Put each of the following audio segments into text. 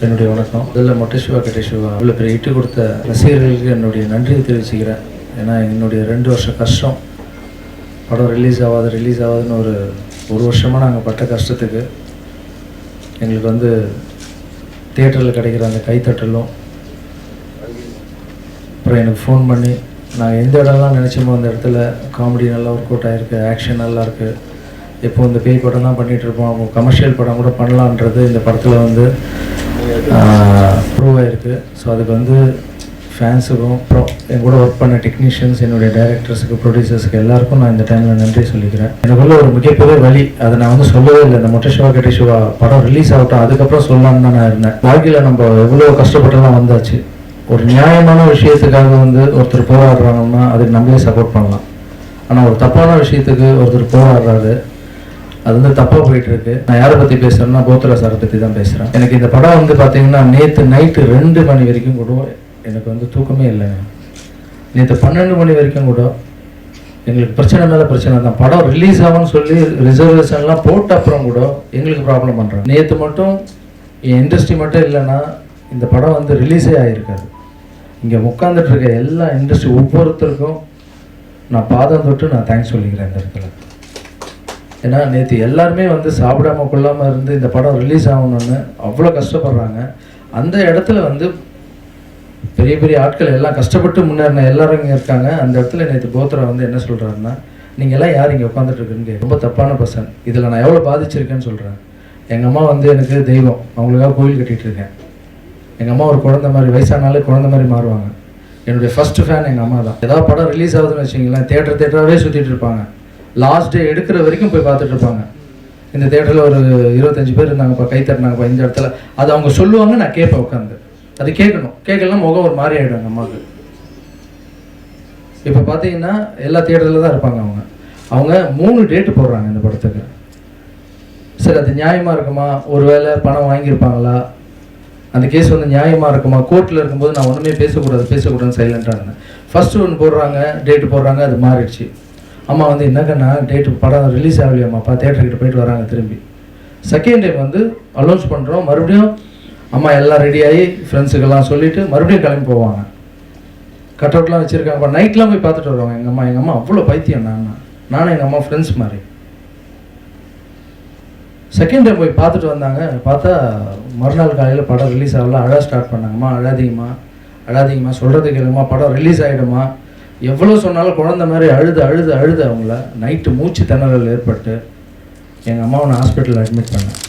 என்னுடைய வணக்கம். இதில் மொட்டை சிவா கட்டை சிவா இவ்வளோ பெரிய இட்டு கொடுத்த ரசிகர்களுக்கு என்னுடைய நன்றியை தெரிவிச்சுக்கிறேன். ஏன்னா என்னுடைய 2 வருஷ கஷ்டம், படம் ரிலீஸ் ஆகாதுன்னு ஒரு வருஷமாக நாங்கள் பட்ட கஷ்டத்துக்கு எங்களுக்கு வந்து தியேட்டரில் கிடைக்கிற அந்த கைத்தட்டலும், அப்புறம் எனக்கு ஃபோன் பண்ணி நாங்கள் எந்த இடம்லாம் நினச்சோமோ அந்த இடத்துல காமெடி நல்லா ஒர்க் அவுட் ஆகிருக்கு, ஆக்ஷன் நல்லா இருக்குது. இப்போ இந்த பேய் படம் தான் பண்ணிகிட்ருப்போம், அவங்க கமர்ஷியல் படம் கூட பண்ணலான்றது இந்த படத்தில் வந்து ப்ரூவ் ஆகிருக்கு. ஸோ அதுக்கு வந்து ஃபேன்ஸுக்கும் அப்புறம் என் கூட ஒர்க் பண்ண டெக்னீஷியன்ஸ், என்னுடைய டைரக்டர்ஸுக்கு, ப்ரொடியூசர்ஸுக்கு எல்லாருக்கும் நான் இந்த டைமில் நன்றி சொல்லிக்கிறேன். எனக்குள்ள ஒரு மிகப்பெரிய வழி, அதை நான் வந்து சொல்லவே இல்லை. இந்த மொட்டை சிவா கட்டை சிவா படம் ரிலீஸ் ஆகட்டும் அதுக்கப்புறம் சொல்லலான்னு தான் நான் இருந்தேன். வாழ்க்கையில் நம்ம எவ்வளோ கஷ்டப்பட்டுலாம் வந்தாச்சு. ஒரு நியாயமான விஷயத்துக்காக வந்து ஒருத்தர் போராடுறாங்கன்னா அதுக்கு நம்மளே சப்போர்ட் பண்ணலாம். ஆனால் ஒரு தப்பான விஷயத்துக்கு ஒருத்தர் போராடுறாரு, அது வந்து தப்பாக போயிட்டுருக்கு. நான் யாரை பற்றி பேசுகிறேன்னா போத்ரா சாரை பற்றி தான் பேசுகிறேன். எனக்கு இந்த படம் வந்து பார்த்தீங்கன்னா நேற்று நைட்டு 2 மணி வரைக்கும் கூட எனக்கு வந்து தூக்கமே இல்லைங்க. நேற்று 12 மணி வரைக்கும் கூட எங்களுக்கு பிரச்சனை மேலே பிரச்சனை தான். படம் ரிலீஸ் ஆகும்னு சொல்லி ரிசர்வேஷன்லாம் போட்ட அப்புறம் கூட எங்களுக்கு ப்ராப்ளம் பண்ணுறாங்க. நேற்று மட்டும் என் இண்டஸ்ட்ரி மட்டும் இல்லைன்னா இந்த படம் வந்து ரிலீஸே ஆகிருக்காது. இங்கே உட்காந்துட்டு இருக்க எல்லா இண்டஸ்ட்ரி ஒவ்வொருத்தருக்கும் நான் பாதம் தொட்டு நான் தேங்க்ஸ் சொல்லிக்கிறேன் இந்த இடத்துல. ஏன்னா நேற்று எல்லாருமே வந்து சாப்பிடாம கொள்ளாமல் இருந்து இந்த படம் ரிலீஸ் ஆகணும்னு அவ்வளோ கஷ்டப்படுறாங்க. அந்த இடத்துல வந்து பெரிய பெரிய ஆட்கள் எல்லாம் கஷ்டப்பட்டு முன்னேறின எல்லாரும் இங்கே இருக்காங்க. அந்த இடத்துல நேற்று போத்ரா வந்து என்ன சொல்கிறாருன்னா, நீங்கள் எல்லாம் யார் இங்கே உட்காந்துட்டு இருக்குன்னு ரொம்ப தப்பான பர்சன். இதில் நான் எவ்வளோ பாதிச்சிருக்கேன்னு சொல்கிறேன். எங்கள் அம்மா வந்து எனக்கு தெய்வம், அவங்களுக்காக கோயில் கட்டிகிட்டு இருக்கேன். எங்கள் அம்மா ஒரு குழந்தை மாதிரி, வயசானாலே குழந்தை மாதிரி மாறுவாங்க. என்னுடைய ஃபஸ்ட்டு ஃபேன் எங்கள் அம்மா தான். ஏதாவது படம் ரிலீஸ் ஆகுதுன்னு வச்சிங்களேன், தேட்டராகவே சுற்றிட்டு இருப்பாங்க. லாஸ்ட் டே எடுக்கிற வரைக்கும் போய் பார்த்துட்டு இருப்பாங்க. இந்த தேட்டரில் ஒரு 25 பேர் இருந்தாங்கப்பா, கை தட்டினாங்கப்பா இந்த இடத்துல. அது அவங்க சொல்லுவாங்க, நான் கேட்பேன் உட்காந்து. அது கேட்கலாம் முகம் ஒரு மாதிரி ஆகிடுவாங்க அம்மாவுக்கு. இப்போ பார்த்தீங்கன்னா எல்லா தியேட்டரில் தான் இருப்பாங்க. அவங்க 3 டேட்டு போடுறாங்க இந்த படத்துக்கு. சரி, அது நியாயமாக இருக்குமா? ஒருவேளை பணம் வாங்கியிருப்பாங்களா? அந்த கேஸ் வந்து நியாயமாக இருக்குமா? கோர்ட்டில் இருக்கும்போது நான் ஒன்றுமே பேசக்கூடாதுன்னு சைலண்டாக இருந்தேன். ஃபஸ்ட்டு ஒன்று போடுறாங்க, டேட்டு போடுறாங்க, அது மாறிடுச்சு. அம்மா வந்து என்னக்கண்ணா டேட்டு படம் ரிலீஸ் ஆகலையாம்மாப்பா, தேட்டர்கிட்ட போயிட்டு வராங்க திரும்பி. செகண்ட் டைம் வந்து அலௌன்ஸ் பண்ணுறோம், மறுபடியும் அம்மா எல்லாம் ரெடியாகி ஃப்ரெண்ட்ஸுக்கெல்லாம் சொல்லிவிட்டு மறுபடியும் கிளம்பி போவாங்க. கட் அவுட்லாம் வச்சுருக்காங்க. நைட்லாம் போய் பார்த்துட்டு வருவாங்க எங்கள் அம்மா அவ்வளோ பைத்தியம். நானும் எங்கள் அம்மா ஃப்ரெண்ட்ஸ் மாதிரி. செகண்ட் டைம் போய் பார்த்துட்டு வந்தாங்க. பார்த்தா மறுநாள் காலையில் படம் ரிலீஸ் ஆகல. அழ ஸ்டார்ட் பண்ணாங்கம்மா, அழாதீங்கம்மா சொல்கிறது கேளுங்கம்மா, படம் ரிலீஸ் ஆகிடுமா. எவ்வளோ சொன்னாலும் குழந்த மாதிரி அழுது அவங்கள நைட்டு மூச்சு திணறல் ஏற்பட்டு எங்கள் அம்மாவை நான் ஹாஸ்பிட்டலில் அட்மிட் பண்ணேன்.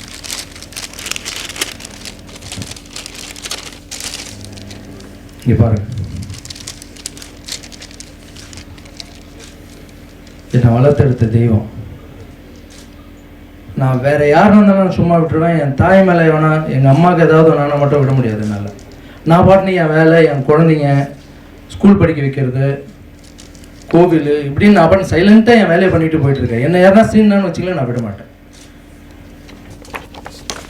இங்கே பாருங்க, என்னை வளர்த்தெடுத்த தெய்வம். நான் வேற யாரும் இருந்தாலும் நான் சும்மா விட்டுருவேன். என் தாய் மேலே வேணா, எங்கள் அம்மாவுக்கு ஏதாவது வேணா மட்டும் விட முடியாது என்னால். நான் பாட்டுன்னு என் வேலை, என் குழந்தைங்க ஸ்கூல் படிக்க வைக்கிறது, கோவில், இப்படின்னு நான் பாட்டு சைலண்ட்டாக என் வேலையை பண்ணிட்டு போயிட்டு இருக்கேன். என்ன யாரா சீன்னான்னு வச்சுக்கலாம், நான் விட மாட்டேன்.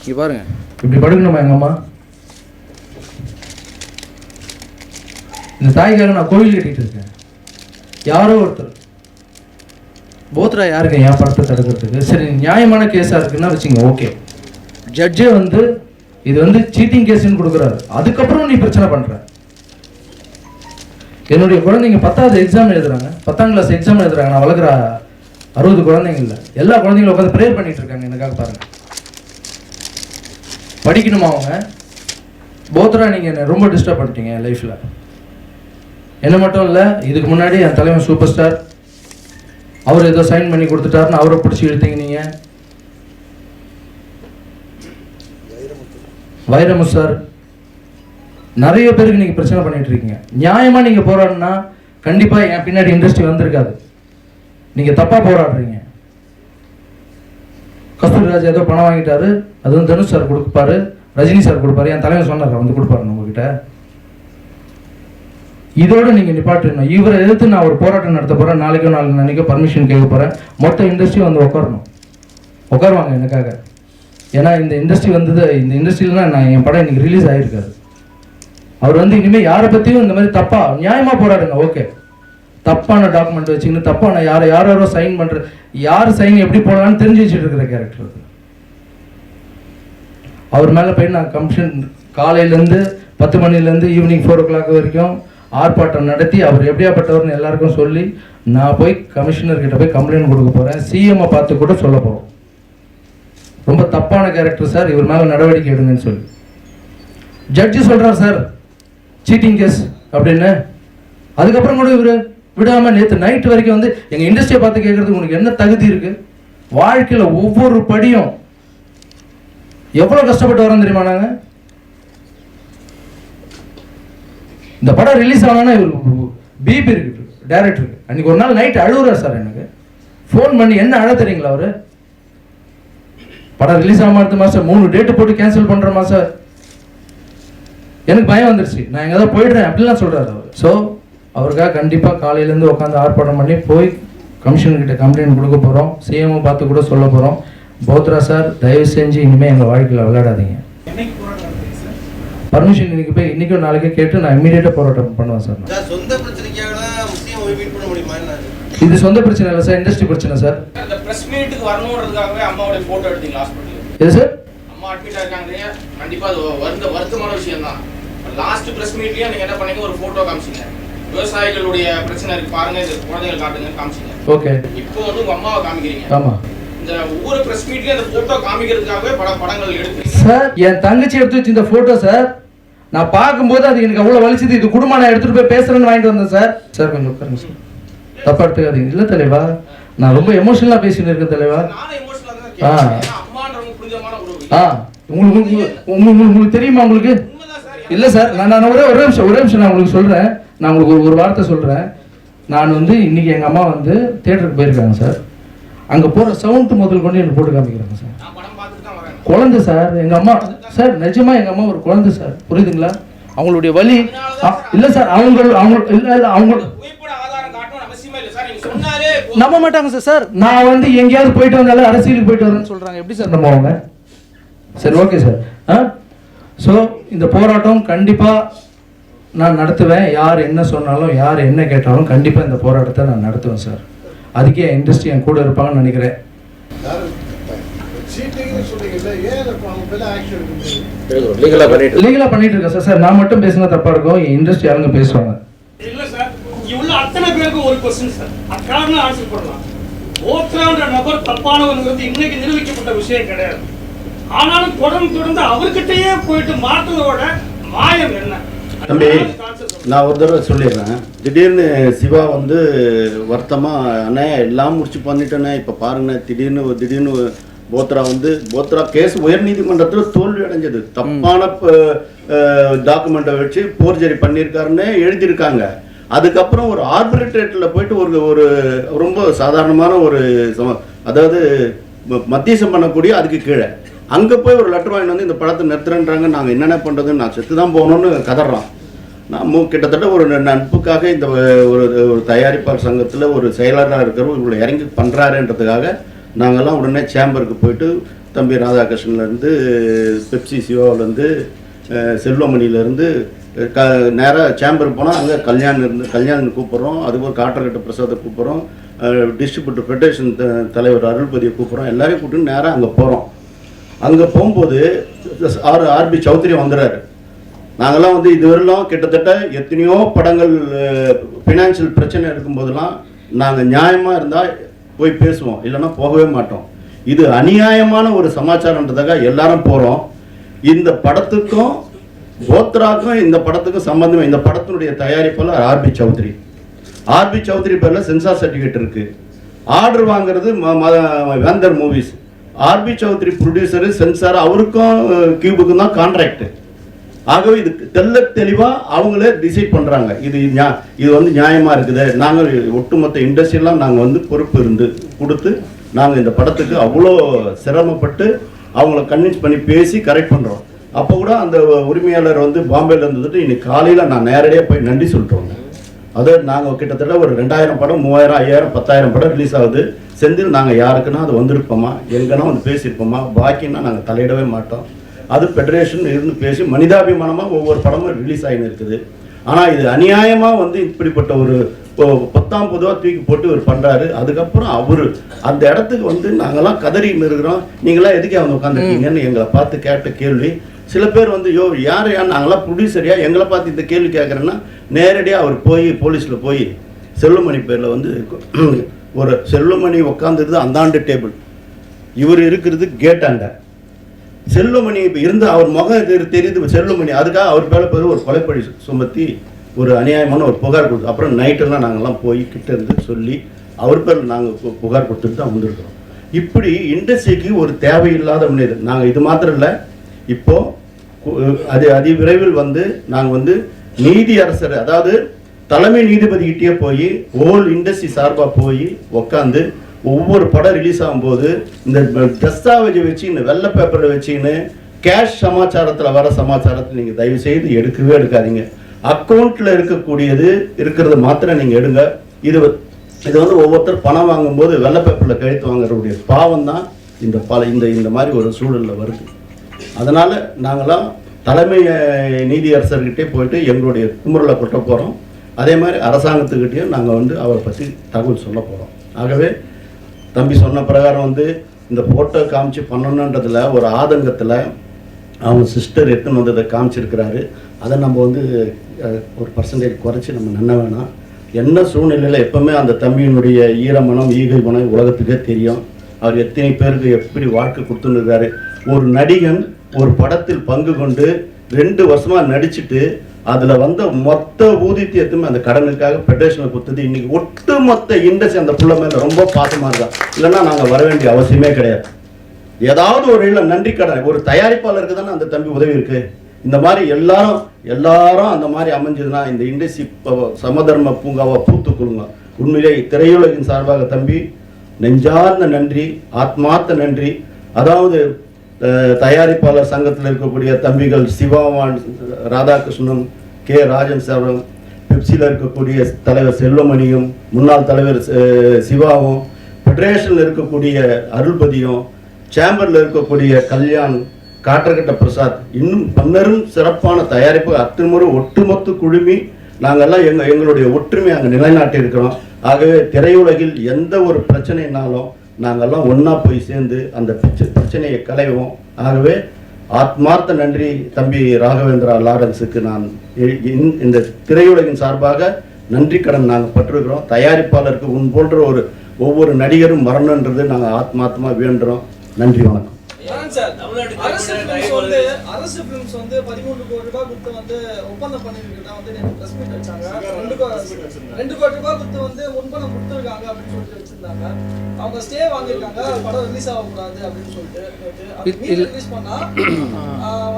இங்கே பாருங்க, இப்படி படுக்கணுமா எங்கள் அம்மா? இந்த தாய்க்காக நான் கோவில் கட்டிட்டு இருக்கேன். யாரோ ஒருத்தர் போத்ரா யாருங்க என் படத்தை தடுக்கிறதுக்கு? சரி, நியாயமான கேஸாக இருக்குன்னா வச்சுங்க, ஓகே. ஜட்ஜே வந்து இது வந்து சீட்டிங் கேஸ்ன்னு கொடுக்குறாரு, அதுக்கப்புறம் நீ பிரச்சனை பண்ணுற. என்னுடைய குழந்தைங்க 10வது எக்ஸாம் எழுதுறாங்க, 10ஆம் கிளாஸ் எக்ஸாம் எழுதுறாங்க. நான் வளர்க்குற 60 குழந்தைங்க இல்லை, எல்லா குழந்தைங்களும் உட்காந்து ப்ரேயர் பண்ணிட்டு இருக்காங்க எனக்காக. பாருங்க, படிக்கணுமா அவங்க? போத்ரா நீங்கள் என்ன ரொம்ப டிஸ்டர்ப் பண்ணிட்டீங்க என் லைஃப்பில். என்ன மட்டும் இல்லை, இதுக்கு முன்னாடி என் தலைவன் சூப்பர் ஸ்டார், அவர் ஏதோ சைன் பண்ணி கொடுத்துட்டாருன்னு அவரை பிடிச்சி இழுத்தீங்க நீங்கள். வைரமுத்து சார், நிறைய பேருக்கு நீங்கள் பிரச்சனை பண்ணிட்டு இருக்கீங்க. நியாயமாக நீங்கள் போராடினா கண்டிப்பாக என் பின்னாடி இண்டஸ்ட்ரி வந்திருக்காது. நீங்கள் தப்பாக போராடுறீங்க. கஸ்தூரிராஜ் ஏதோ பணம் வாங்கிட்டாரு, அது வந்து தனுஷ் சார் கொடுப்பாரு, ரஜினி சார் கொடுப்பாரு, என் தலைவர் சொன்னார் வந்து கொடுப்பாரு உங்ககிட்ட. இதோடு நீங்கள் நிப்பாட்டணும். இவரை எதிர்த்து நான் ஒரு போராட்டம் நடத்த போகிறேன். நாளைக்கோ நாளைக்கோ பர்மிஷன் கேட்க போகிறேன். மொத்த இண்டஸ்ட்ரி வந்து உட்காருவாங்க எனக்காக. ஏன்னா இந்த இண்டஸ்ட்ரி வந்தது, இந்த இண்டஸ்ட்ரியில்தான் நான் என் படம் இன்னைக்கு ரிலீஸ் ஆகிருக்காரு. அவர் வந்து இனிமேல் யாரை பற்றியும் இந்த மாதிரி தப்பாக நியாயமாக போராடுங்க. ஓகே, தப்பான டாக்குமெண்ட் வச்சுக்கின்னு தப்பான யாரோ சைன் பண்ணுற, யார் சைன் எப்படி போடலான்னு தெரிஞ்சு வச்சுட்டு இருக்கிற கேரக்டர் அது. அவர் மேலே போய் நான் காலையிலேருந்து 10 மணிலேருந்து ஈவினிங் 4 o'clock வரைக்கும் ஆர்ப்பாட்டம் நடத்தி அவர் எப்படியாப்பட்டவர்னு எல்லாருக்கும் சொல்லி நான் போய் கமிஷனர்கிட்ட போய் கம்ப்ளைண்ட் கொடுக்க போகிறேன். சிஎம்ஐ பார்த்து கூட சொல்ல போகிறோம். ரொம்ப தப்பான கேரக்டர் சார், இவர் மேலே நடவடிக்கை எடுங்கன்னு சொல்லி. ஜட்ஜி சொல்கிறார் சார் சீட்டிங் கேஸ் அப்படின்னு. அதுக்கப்புறம் கூட இவர் விடாமல் நேற்று நைட்டு வரைக்கும் வந்து எங்கள் இண்டஸ்ட்ரியை பார்த்து கேட்குறதுக்கு உனக்கு என்ன தகுதி இருக்குது? வாழ்க்கையில் ஒவ்வொரு படியும் எவ்வளோ கஷ்டப்பட்டு வரோம் தெரியுமா? நாங்கள் இந்த படம் ரிலீஸ் ஆகணும்னா இவருக்கு பிபி இருக்கு டைரக்டருக்கு. அன்றைக்கி ஒரு நாள் நைட்டு அழுகுறார் சார், எனக்கு ஃபோன் பண்ணி என்ன அழ தெரியுங்களா அவர்? படம் ரிலீஸ் ஆகாம அடுத்த மாதம் 3 டேட்டு போட்டு கேன்சல் பண்ணுற மாதம் எனக்கு பயம் வந்துருச்சு, நான் எங்கே தான் போயிடுறேன் அப்படிலாம் சொல்கிறார் அவர். ஸோ அவருக்காக கண்டிப்பாக காலையிலேருந்து உட்காந்து ஆர்ப்பாட்டம் பண்ணி போய் கமிஷனர்கிட்ட கம்ப்ளைண்ட் கொடுக்க போகிறோம். சிஎம்ஐ பார்த்து கூட சொல்ல போகிறோம். போத்ரா சார் தயவு செஞ்சு இனிமேல் எங்கள் வாழ்க்கையில் விளையாடாதீங்க. பர்மிஷன் இன்னைக்கு போய் இன்றைக்கும் நாளைக்கே கேட்டு நான் இமீடியட்டாக போராட்டம் பண்ணுவேன் சார். இது சொந்த பிரச்சனை இல்லை சார், இண்டஸ்ட்ரி பிரச்சனை சார். எது சார்? அம்மா அட்மிட் ஆயிருக்காங்க, கண்டிப்பாக அது வருத்தமான விஷயம் தான். லாஸ்ட் பிரஸ் மீட்லயே நீங்க என்ன பண்ணீங்க, ஒரு போட்டோ காமிச்சீங்க, விவசாயிகளுடைய பிரச்சனை இருக்கு பாருங்க, இந்த குழந்தைகள் காட்டுங்க காமிச்சீங்க. ஓகே. இப்போ வந்து உங்க அம்மாவை காமிக்கிறீங்க. ஆமா. இந்த ஒவ்வொரு பிரஸ் மீட்லயே அந்த போட்டோ காமிக்கிறதுக்காகவே பல படங்கள் எடுக்கிறீங்க சார். என் தங்கச்சி எடுத்து வச்சு இந்த போட்டோ சார், நான் பார்க்கும்போது அது எனக்கு அவ்வளவு வலிச்சது. இது குடும்பம் நான் எடுத்துட்டு போய் பேசுறேன்னு வாங்கிட்டு வந்தேன் சார். சார் கொஞ்சம் உட்காருங்க சார், தப்பா எடுத்துக்காதீங்க. இல்ல தலைவா, நான் ரொம்ப எமோஷனலா பேசிட்டு இருக்கேன் தலைவா. உங்களுக்கு தெரியுமா உங்களுக்கு? இல்ல சார், நான் ஒரே நிமிஷம் நான் உங்களுக்கு சொல்றேன். நான் உங்களுக்கு ஒரு வார்த்தை சொல்றேன். நான் வந்து இன்னைக்கு எங்க அம்மா வந்து தியேட்டருக்கு போயிருக்காங்க சார். அங்க போற சவுண்ட் முதல் கொண்டு எனக்கு போட்டு காமிக்கிறாங்க சார். குழந்தை சார் எங்க அம்மா சார், நிஜமா எங்க அம்மா ஒரு குழந்தை சார், புரியுதுங்களா? அவங்களுடைய வலி இல்ல சார், அவங்க நம்ப மாட்டாங்க சார். சார் நான் வந்து எங்கேயாவது போயிட்டு வந்தாலும் அரசியலுக்கு போயிட்டு வரேன்னு சொல்றாங்க, எப்படி சார் நம்புவாங்க? சரி ஓகே சார். ஸோ இந்த போராட்டம் கண்டிப்பாக நான் நடத்துவேன். யார் என்ன சொன்னாலும் யார் என்ன கேட்டாலும் கண்டிப்பாக இந்த போராட்டத்தை நான் நடத்துவேன் சார். அதுக்கே இண்டஸ்ட்ரி என் கூட இருப்பாங்கன்னு நினைக்கிறேன். லீகலாக பண்ணிட்டு இருக்கேன் சார். சார் நான் மட்டும் பேசினா தப்பாக இருக்கும், என் இண்டஸ்ட்ரி ஆளுங்க பேசுவாங்க. இல்லை சார், இவ்வளோ அத்தனை பேருக்கு ஒரு கொஸ்டின் சார், அதுக்காக ஆன்சர் பண்ணலாம். போத்ரான்ற நபர் தப்பானவங்கிறது இன்னைக்கு நிரூபிக்கப்பட்ட விஷயம் கிடையாது. ஆனாலும் தொடர்ந்து அவர்கிட்டயே போயிட்டு மாற்றதோட மாயம் என்ன? தம்பி, நான் ஒரு தடவை சொல்லிடுறேன். திடீர்னு சிவா வந்து வருத்தமா, அண்ணே எல்லாம் முடிச்சு பண்ணிட்டேனே, இப்போ பாருங்கண்ணே, திடீர்னு போத்ரா கேஸ் உயர்நீதிமன்றத்தில் தோல்வி அடைஞ்சது. தப்பான டாக்குமெண்ட்டை வச்சு போர்ஜரி பண்ணியிருக்காருன்னு எழுதியிருக்காங்க. அதுக்கப்புறம் ஒரு ஆர்பிட்ரேட்டில் போயிட்டு ஒரு ரொம்ப சாதாரணமான ஒரு அதாவது மத்தியசம் பண்ணக்கூடிய அதுக்கு கீழே அங்கே போய் ஒரு லெட்டர் வாங்கிட்டு வந்து இந்த படத்தை நிறுத்துறேன்றாங்க. நாங்கள் என்னென்ன பண்ணுறதுன்னு, நான் செத்து தான் போகணுன்னு கதறான். நான் கிட்டத்தட்ட ஒரு நட்புக்காக இந்த ஒரு தயாரிப்பாளர் சங்கத்தில் ஒரு செயலராக இருக்கிறவர் இவ்வளோ இறங்கி பண்ணுறாருன்றதுக்காக நாங்கள்லாம் உடனே சேம்பருக்கு போயிட்டு தம்பி ராதாகிருஷ்ணன்லேருந்து, பெப்சி சிவாவிலேருந்து, செல்வமணியிலேருந்து நேராக சேம்பருக்கு போனால் அங்கே கல்யாணம் கூப்பிட்றோம். அதுக்கு ஒரு காட்டர்கட்ட பிரசாத்தை கூப்பிட்றோம், டிஸ்ட்ரிபியூட்டர் ஃபெடரேஷன் தலைவர் அருள்பதியை கூப்பிட்றோம். எல்லாரையும் கூப்பிட்டு நேராக அங்கே போகிறோம். அங்கே போகும்போது ஆர்பி சௌத்ரி வந்துடுறாரு. நாங்கள்லாம் வந்து இதுவரையிலும் கிட்டத்தட்ட எத்தனையோ படங்கள் ஃபினான்ஷியல் பிரச்சனை இருக்கும்போதெல்லாம் நாங்கள் நியாயமாக இருந்தால் போய் பேசுவோம், இல்லைன்னா போகவே மாட்டோம். இது அநியாயமான ஒரு சமாச்சாரன்றதாக எல்லாரும் போகிறோம். இந்த படத்துக்கும் போத்ராக்கும் இந்த படத்துக்கும் சம்பந்தமே. இந்த படத்தினுடைய தயாரிப்பாளர் ஆர்பி சௌத்ரி பேரில் சென்சார் சர்டிஃபிகேட் இருக்குது. ஆர்டர் வாங்குறது Vendhar movies. R B Choudhary producer, censor, அவருக்கும் கியூபுக்கும் தான் கான்ட்ராக்ட். ஆகவே இது தெளிவாக அவங்களே டிசைட் பண்ணுறாங்க. இது வந்து நியாயமாக இருக்குது. நாங்கள் ஒட்டுமொத்த இண்டஸ்ட்ரியெல்லாம் நாங்கள் வந்து பொறுப்பு கொடுத்து நாங்கள் இந்த படத்துக்கு அவ்வளோ சிரமப்பட்டு அவங்கள கன்வின்ஸ் பண்ணி பேசி கரெக்ட் பண்ணுறோம். அப்போ கூட அந்த உரிமையாளர் வந்து பாம்பேல இருந்துட்டு இன்னைக்கு காலையில் நான் நேரடியாக போய் நன்றி சொல்லிட்டு வந்தேன். அதாவது நாங்கள் கிட்டத்தட்ட ஒரு 2000 படம், 3000, 5000, 10000 படம் ரிலீஸ் ஆகுது. செந்தில் நாங்கள் யாருக்குன்னா அது வந்திருப்போமா, எங்கன்னா வந்து பேசியிருப்போமா, பாக்கின்னா நாங்கள் தலையிடவே மாட்டோம். அது ஃபெடரேஷன் இருந்து பேசி மனிதாபிமானமாக ஒவ்வொரு படமும் ரிலீஸ் ஆகின்னு இருக்குது. ஆனால் இது அநியாயமாக வந்து இப்படிப்பட்ட ஒரு 10ஆம் பொதுவாக தூக்கி போட்டு இவர் பண்ணுறாரு. அதுக்கப்புறம் அவர் அந்த இடத்துக்கு வந்து நாங்கள்லாம் கதறின்னு இருக்கிறோம். நீங்களாம் எதுக்கே வந்து உட்காந்துருக்கீங்கன்னு எங்களை பார்த்து கேட்ட கேள்வி. சில பேர் வந்து யார் நாங்களாம் ப்ரொடியூசரியா எங்களை பார்த்து இந்த கேள்வி கேட்குறேன்னா நேரடியாக அவர் போய் போலீஸில் போய் செல்வமணி பேரில் வந்து ஒரு செல்வமணி உட்காந்துருது அந்தாண்டு டேபிள், இவர் இருக்கிறது கேட்டாண்ட. செல்வமணி இப்போ இருந்து அவர் முகம் தெரியுது செல்வமணி, அதுக்காக அவர் மேலே போய் ஒரு கொலைப்பழி சுமத்தி ஒரு அநியாயமான ஒரு புகார் கொடுத்து, அப்புறம் நைட்டெல்லாம் நாங்கள்லாம் போய் கிட்ட இருந்து சொல்லி அவர் பேரில் நாங்கள் புகார் கொடுத்துட்டு தான் வந்திருக்கிறோம். இப்படி இண்டஸ்ட்ரிக்கு ஒரு தேவையில்லாத மனிதர். நாங்கள் இது மாத்திரம் இல்லை, இப்போது அதி விரைவில் வந்து நாங்கள் வந்து நீதி அரசர், அதாவது தலைமை நீதிபதிக்கிட்டே போய் ஹோல் இண்டஸ்ட்ரி சார்பாக போய் உக்காந்து ஒவ்வொரு படம் ரிலீஸ் ஆகும்போது இந்த தஸ்தாவேஜை வச்சு இந்த வெள்ளை பேப்பரில் வச்சுன்னு கேஷ் சமாச்சாரத்தில் வர சமாச்சாரத்தை நீங்கள் தயவு செய்து எடுக்கவே எடுக்காதீங்க. அக்கௌண்ட்டில் இருக்கக்கூடியது இருக்கிறத மாத்திரம் நீங்கள் எடுங்க. இது வந்து ஒவ்வொருத்தர் பணம் வாங்கும்போது வெள்ளை பேப்பரில் கழுத்து வாங்குறக்கூடிய பாவம் தான் இந்த மாதிரி ஒரு சூழலில் வருது. அதனால் நாங்களாம் தலைமை நீதியரசர்கிட்டே போயிட்டு எங்களுடைய குமுறலை கொட்ட போகிறோம். அதே மாதிரி அரசாங்கத்துக்கிட்டேயும் நாங்கள் வந்து அவரை பற்றி தகவல் சொல்ல போகிறோம். ஆகவே தம்பி சொன்ன பிரகாரம் வந்து இந்த ஃபோட்டோ காமிச்சு பண்ணணுன்றதில் ஒரு ஆதங்கத்தில் அவங்க சிஸ்டர் எடுத்துன்னு வந்து அதை காமிச்சிருக்கிறாரு. அதை நம்ம வந்து ஒரு பர்சன்டேஜ் குறைச்சி நம்ம நன்ன வேணாம். என்ன சூழ்நிலையில் எப்போவுமே அந்த தம்பியினுடைய ஈரமனம் ஈகை குணம் உலகத்துக்கே தெரியும். அவர் எத்தனை பேருக்கு எப்படி வாழ்க்கை கொடுத்துருக்காரு. ஒரு நடிகன் ஒரு படத்தில் பங்கு கொண்டு 2 வருஷமாக நடிச்சுட்டு அதில் வந்து மொத்த ஊதியத்தையுமே அந்த கடனுக்காக ஃபெடரேஷனில் கொடுத்தது. இன்றைக்கி ஒட்டு மொத்த இண்டஸ்ட்ரி அந்த புள்ள மேலே ரொம்ப பாசமாக இருக்கா. இல்லைன்னா நாங்கள் வர வேண்டிய அவசியமே கிடையாது. ஏதாவது ஒரு இல்லை நன்றி கடன் ஒரு தயாரிப்பாளருக்கு தானே அந்த தம்பி உதவி இருக்குது. இந்த மாதிரி எல்லாரும் அந்த மாதிரி அமைஞ்சதுன்னா இந்த இண்டஸ்ட்ரி சமதர்ம பூங்காவை பூத்துக்கொள்ளுங்க. உண்மையிலே திரையுலகின் சார்பாக தம்பி நெஞ்சார்ந்த நன்றி, ஆத்மார்த்த நன்றி. அதாவது தயாரிப்பாளர் சங்கத்தில் இருக்கக்கூடிய தம்பிகள் சிவாவான், ராதாகிருஷ்ணன், கே ராஜன் சாரும், பெப்சியில் இருக்கக்கூடிய தலைவர் செல்வமணியும், முன்னாள் தலைவர் சிவாவும், ஃபெடரேஷனில் இருக்கக்கூடிய அருள்பதியும், சேம்பரில் இருக்கக்கூடிய கல்யாண், காற்றகட்ட பிரசாத், இன்னும் பன்னரும் சிறப்பான தயாரிப்பு அத்தனை ஒட்டுமொத்த குழுமி நாங்கள்லாம் எங்களுடைய ஒற்றுமை அங்கே நிலைநாட்டி இருக்கிறோம். ஆகவே திரையுலகில் எந்த ஒரு பிரச்சனைனாலும் நாங்கள்லாம் ஒன்றா போய் சேர்ந்து அந்த பிரச்சனையை களைவோம். ஆகவே ஆத்மார்த்த நன்றி தம்பி ராகவேந்திரா லாரன்ஸுக்கு நான் இந்த திரையுலகின் சார்பாக நன்றி கடன் நாங்கள் பட்டிருக்கிறோம். தயாரிப்பாளருக்கு உன் போன்ற ஒவ்வொரு நடிகரும் வரணுன்றது நாங்கள் ஆத்மார்த்தமாக வேண்டுறோம். நன்றி, வணக்கம். அரசு பிலிம்ஸ் வந்து 13 கோடி ரூபாய் கொடுத்து வந்து ஒப்பந்தம் பண்ணிருக்கா வந்து பிரஸ் மீட் வச்சாங்க. 2 கோடி ரூபாய் கொடுத்து வந்து முன்பணம் கொடுத்துருக்காங்க அப்படின்னு சொல்லிட்டு வச்சிருந்தாங்க. அவங்க ஸ்டே வாங்கியிருக்காங்க, படம் ரிலீஸ் ஆகக்கூடாது அப்படின்னு சொல்லிட்டு ரிலீஸ் பண்ணா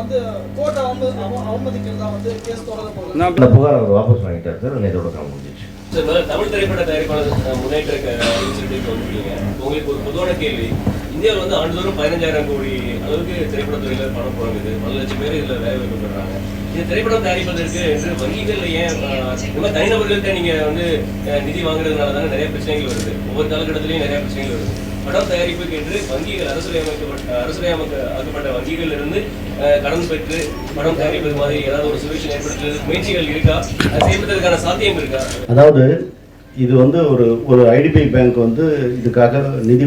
வந்து கோர்ட்டை அவமதிக்கிறதா வந்து கேஸ் தொடர போகுது. புகார் அவர் வாபஸ் வாங்கிட்டார் சார். இதோட முடிஞ்சிச்சு சார். தமிழ் திரைப்பட தயாரிப்பாளர் முன்னேற்ற வந்துருக்கீங்க. உங்களுக்கு ஒரு பொதுவான கேள்வி, இந்தியாவில் வந்து ஆண்டுதோறும் 15,000 கோடி அளவுக்கு திரைப்படத்துறையில் பணம் போடுறது, 1 லட்சம் பேர் இதில் வேலை வாய்ப்பு பெறாங்க. இது திரைப்படம் தயாரிப்பதற்கு என்று வங்கிகள் ஏன் இந்த மாதிரி தனிநபர்களுக்கு நீங்கள் வந்து நிதி வாங்குறதுனால தானே நிறைய பிரச்சனைகள் வருது. ஒவ்வொரு காலகட்டத்திலையும் நிறைய பிரச்சனைகள் வருது. படம் தயாரிப்புக்கு என்று வங்கிகள் அரசுரையாக்கப்பட்ட வங்கிகள் இருந்து கடன் பெற்று படம் தயாரிப்பது மாதிரி ஏதாவது ஒரு சொல்யூஷன் ஏற்படுத்துறது முயற்சிகள் இருக்கா? அது செய்வதற்கான சாத்தியம் இருக்கா? அதாவது இது வந்து ஒரு ஐடிபிஐ பேங்க் வந்து இதுக்காக நிதி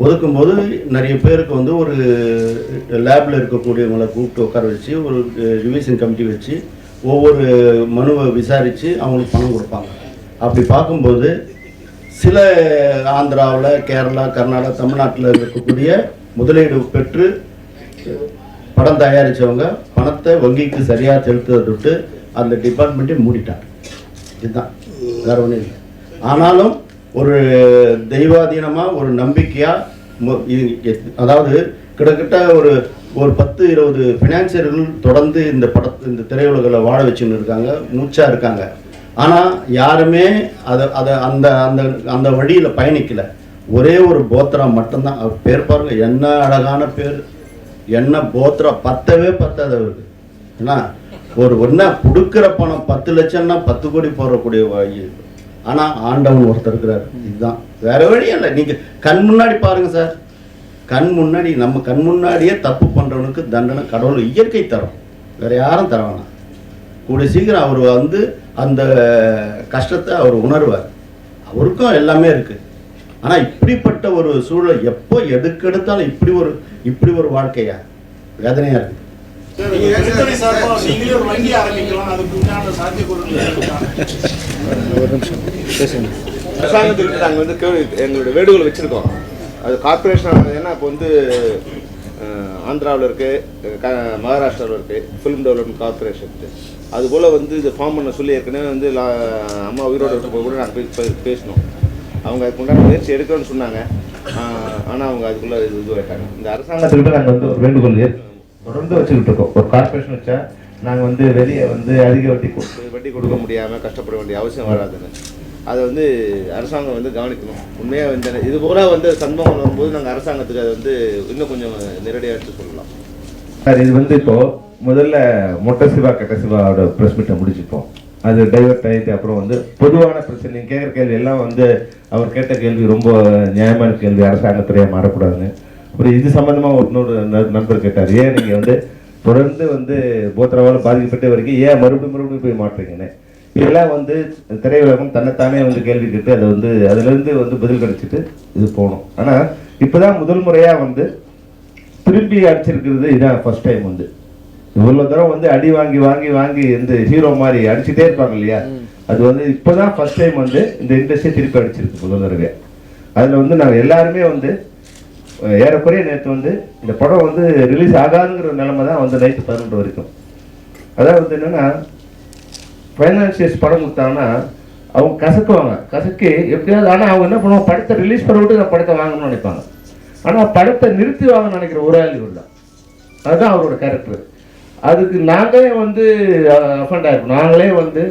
ஒதுக்கும்போது நிறைய பேருக்கு வந்து ஒரு லேபில் இருக்கக்கூடியவங்களை கூப்பிட்டு உட்கார வச்சு ஒரு ரிவிஷன் கமிட்டி வச்சு ஒவ்வொரு மனுவை விசாரித்து அவங்களுக்கு பணம் கொடுப்பாங்க. அப்படி பார்க்கும்போது சில ஆந்திராவில், கேரளா, கர்நாடகா, தமிழ்நாட்டில் இருக்கக்கூடிய முதலீடு பெற்று படம் தயாரித்தவங்க பணத்தை வங்கிக்கு சரியாக செலுத்துவதை விட்டு அந்த டிபார்ட்மெண்ட்டே மூடிட்டாங்க. இதுதான், வேற ஒன்றும் இல்லை. ஆனாலும் ஒரு தெய்வாதீனமாக ஒரு நம்பிக்கையாக அதாவது கிட்டத்தட்ட ஒரு 10-20 ஃபினான்சியர்கள் தொடர்ந்து இந்த திரையுலகில் வாழ வச்சுன்னு இருக்காங்க, மூச்சாக இருக்காங்க. ஆனால் யாருமே அந்த வழியில் பயணிக்கலை. ஒரே ஒரு போத்ரா மட்டும்தான். அவர் பேர் பாருங்க, என்ன அழகான பேர், என்ன போத்ரா, பத்தவே பத்தாது அவருக்கு. ஏன்னா ஒன்றா கொடுக்குற பணம் 10 லட்சம்னா 10 கோடி போடக்கூடிய வழி. ஆனால் ஆண்டவன் ஒருத்தர் இருக்கிறார். இதுதான், வேற வழியே இல்லை. நீங்கள் கண் முன்னாடி பாருங்க சார், நம்ம கண் முன்னாடியே தப்பு பண்ணுறவனுக்கு தண்டனை கடவுள் இயற்கை தரும், வேற யாரும் தர வேணாம். கூடிய சீக்கிரம் அவர் வந்து அந்த கஷ்டத்தை அவர் உணர்வார். அவருக்கும் எல்லாமே இருக்கு. ஆனால் இப்படிப்பட்ட ஒரு சூழல் எப்போ எதுக்கெடுத்தாலும் இப்படி ஒரு வாழ்க்கையா? வேதனையாக இருக்குது. அரசாங்கத்துக்கு நாங்கள் வந்து எங்களுடைய வேண்டுகோள் வச்சுருக்கோம். அது கார்பரேஷன் ஏன்னா இப்போ வந்து ஆந்திராவில் இருக்குது, மகாராஷ்டிராவில் இருக்குது ஃபிலிம் டெவலப்மெண்ட் கார்பரேஷன். அதுபோல் வந்து இதை ஃபார்ம் பண்ண சொல்லி ஏற்கனவே வந்து அம்மா உயிரோடு இருக்க கூட நாங்கள் பேசினோம். அவங்க அதுக்கு உண்டான முயற்சி எடுக்கணும்னு சொன்னாங்க. ஆனால் அவங்க அதுக்குள்ளே இதுவாயிட்டாங்க. இந்த அரசாங்கத்துக்கிட்ட நாங்கள் வந்து ஒரு வேண்டுகோள் தொடர்ந்து வச்சுக்கிட்டு இருக்கோம். ஒரு கார்பரேஷன் வச்சா நாங்கள் வந்து வெளியே வந்து அதிக வட்டி கொடுக்க முடியாமல் கஷ்டப்பட வேண்டிய அவசியம் வராதுன்னு அதை வந்து அரசாங்கம் வந்து கவனிக்கணும். உண்மையாக இந்த இது போல வந்து சம்பவம் வரும்போது நாங்கள் அரசாங்கத்துக்கு அதை வந்து இன்னும் கொஞ்சம் நேரடியாக எடுத்து சொல்லலாம். சார் இது வந்து இப்போது முதல்ல மொட்டை சிவா கெட்ட சிவாவோட ப்ரெஸ் மீட்டை முடிச்சுப்போம். அது டைவர்ட் ஆகிட்டு அப்புறம் வந்து பொதுவான பிரச்சனை நீங்கள் கேட்குற கேள்வி எல்லாம் வந்து அவர் கேட்ட கேள்வி ரொம்ப நியாயமான கேள்வி, அரசாங்கத்துறையாக மாறக்கூடாதுன்னு. அப்புறம் இது சம்மந்தமாக இன்னொரு நண்பர் கேட்டார், ஏன் நீங்கள் வந்து தொடர்ந்து வந்து போத்ராவால் பாதிக்கப்பட்ட வரைக்கும் ஏன் மறுபடியும் போய் மாட்டுறீங்கன்னு. இதெல்லாம் வந்து திரையுலகம் தன்னைத்தானே வந்து கேள்வி கேட்டு அதை வந்து அதுலேருந்து வந்து பதில் கிடைச்சிட்டு இது போகணும். ஆனால் இப்போ தான் முதல் முறையாக வந்து திரும்பி அடிச்சிருக்கிறது இதான் ஃபர்ஸ்ட் டைம். வந்து இவ்வளோ தூரம் வந்து அடி வாங்கி வாங்கி வாங்கி இந்த ஹீரோ மாதிரி அடிச்சுட்டே இருப்பாங்க இல்லையா, அது வந்து இப்போ தான் ஃபர்ஸ்ட் டைம் வந்து இந்த இண்டஸ்ட்ரி திருப்பி அடிச்சிருக்கு முதல் தடவை. அதில் வந்து நாங்கள் எல்லாருமே வந்து ஏறக்குறைய நேற்று வந்து இந்த படம் வந்து ரிலீஸ் ஆகாதுங்கிற நிலைமை தான் வந்து நைட்டு 11 வரைக்கும். அதாவது என்னென்னா ஃபைனான்சியர்ஸ் படம் கொடுத்தாங்கன்னா அவங்க கசக்கி எப்படியாவது, ஆனால் அவங்க என்ன பண்ணுவாங்க, படத்தை ரிலீஸ் பண்ண விட்டு நான் படத்தை வாங்கணும்னு நினைப்பாங்க. ஆனால் படத்தை நிறுத்தி வாங்கணும்னு நினைக்கிற ஒரு ஆள் இவர் தான். அதுதான் அவரோட கேரக்டர். அதுக்கு நாங்களே வந்து அஃபண்ட் ஆகிருப்போம். நாங்களே வந்து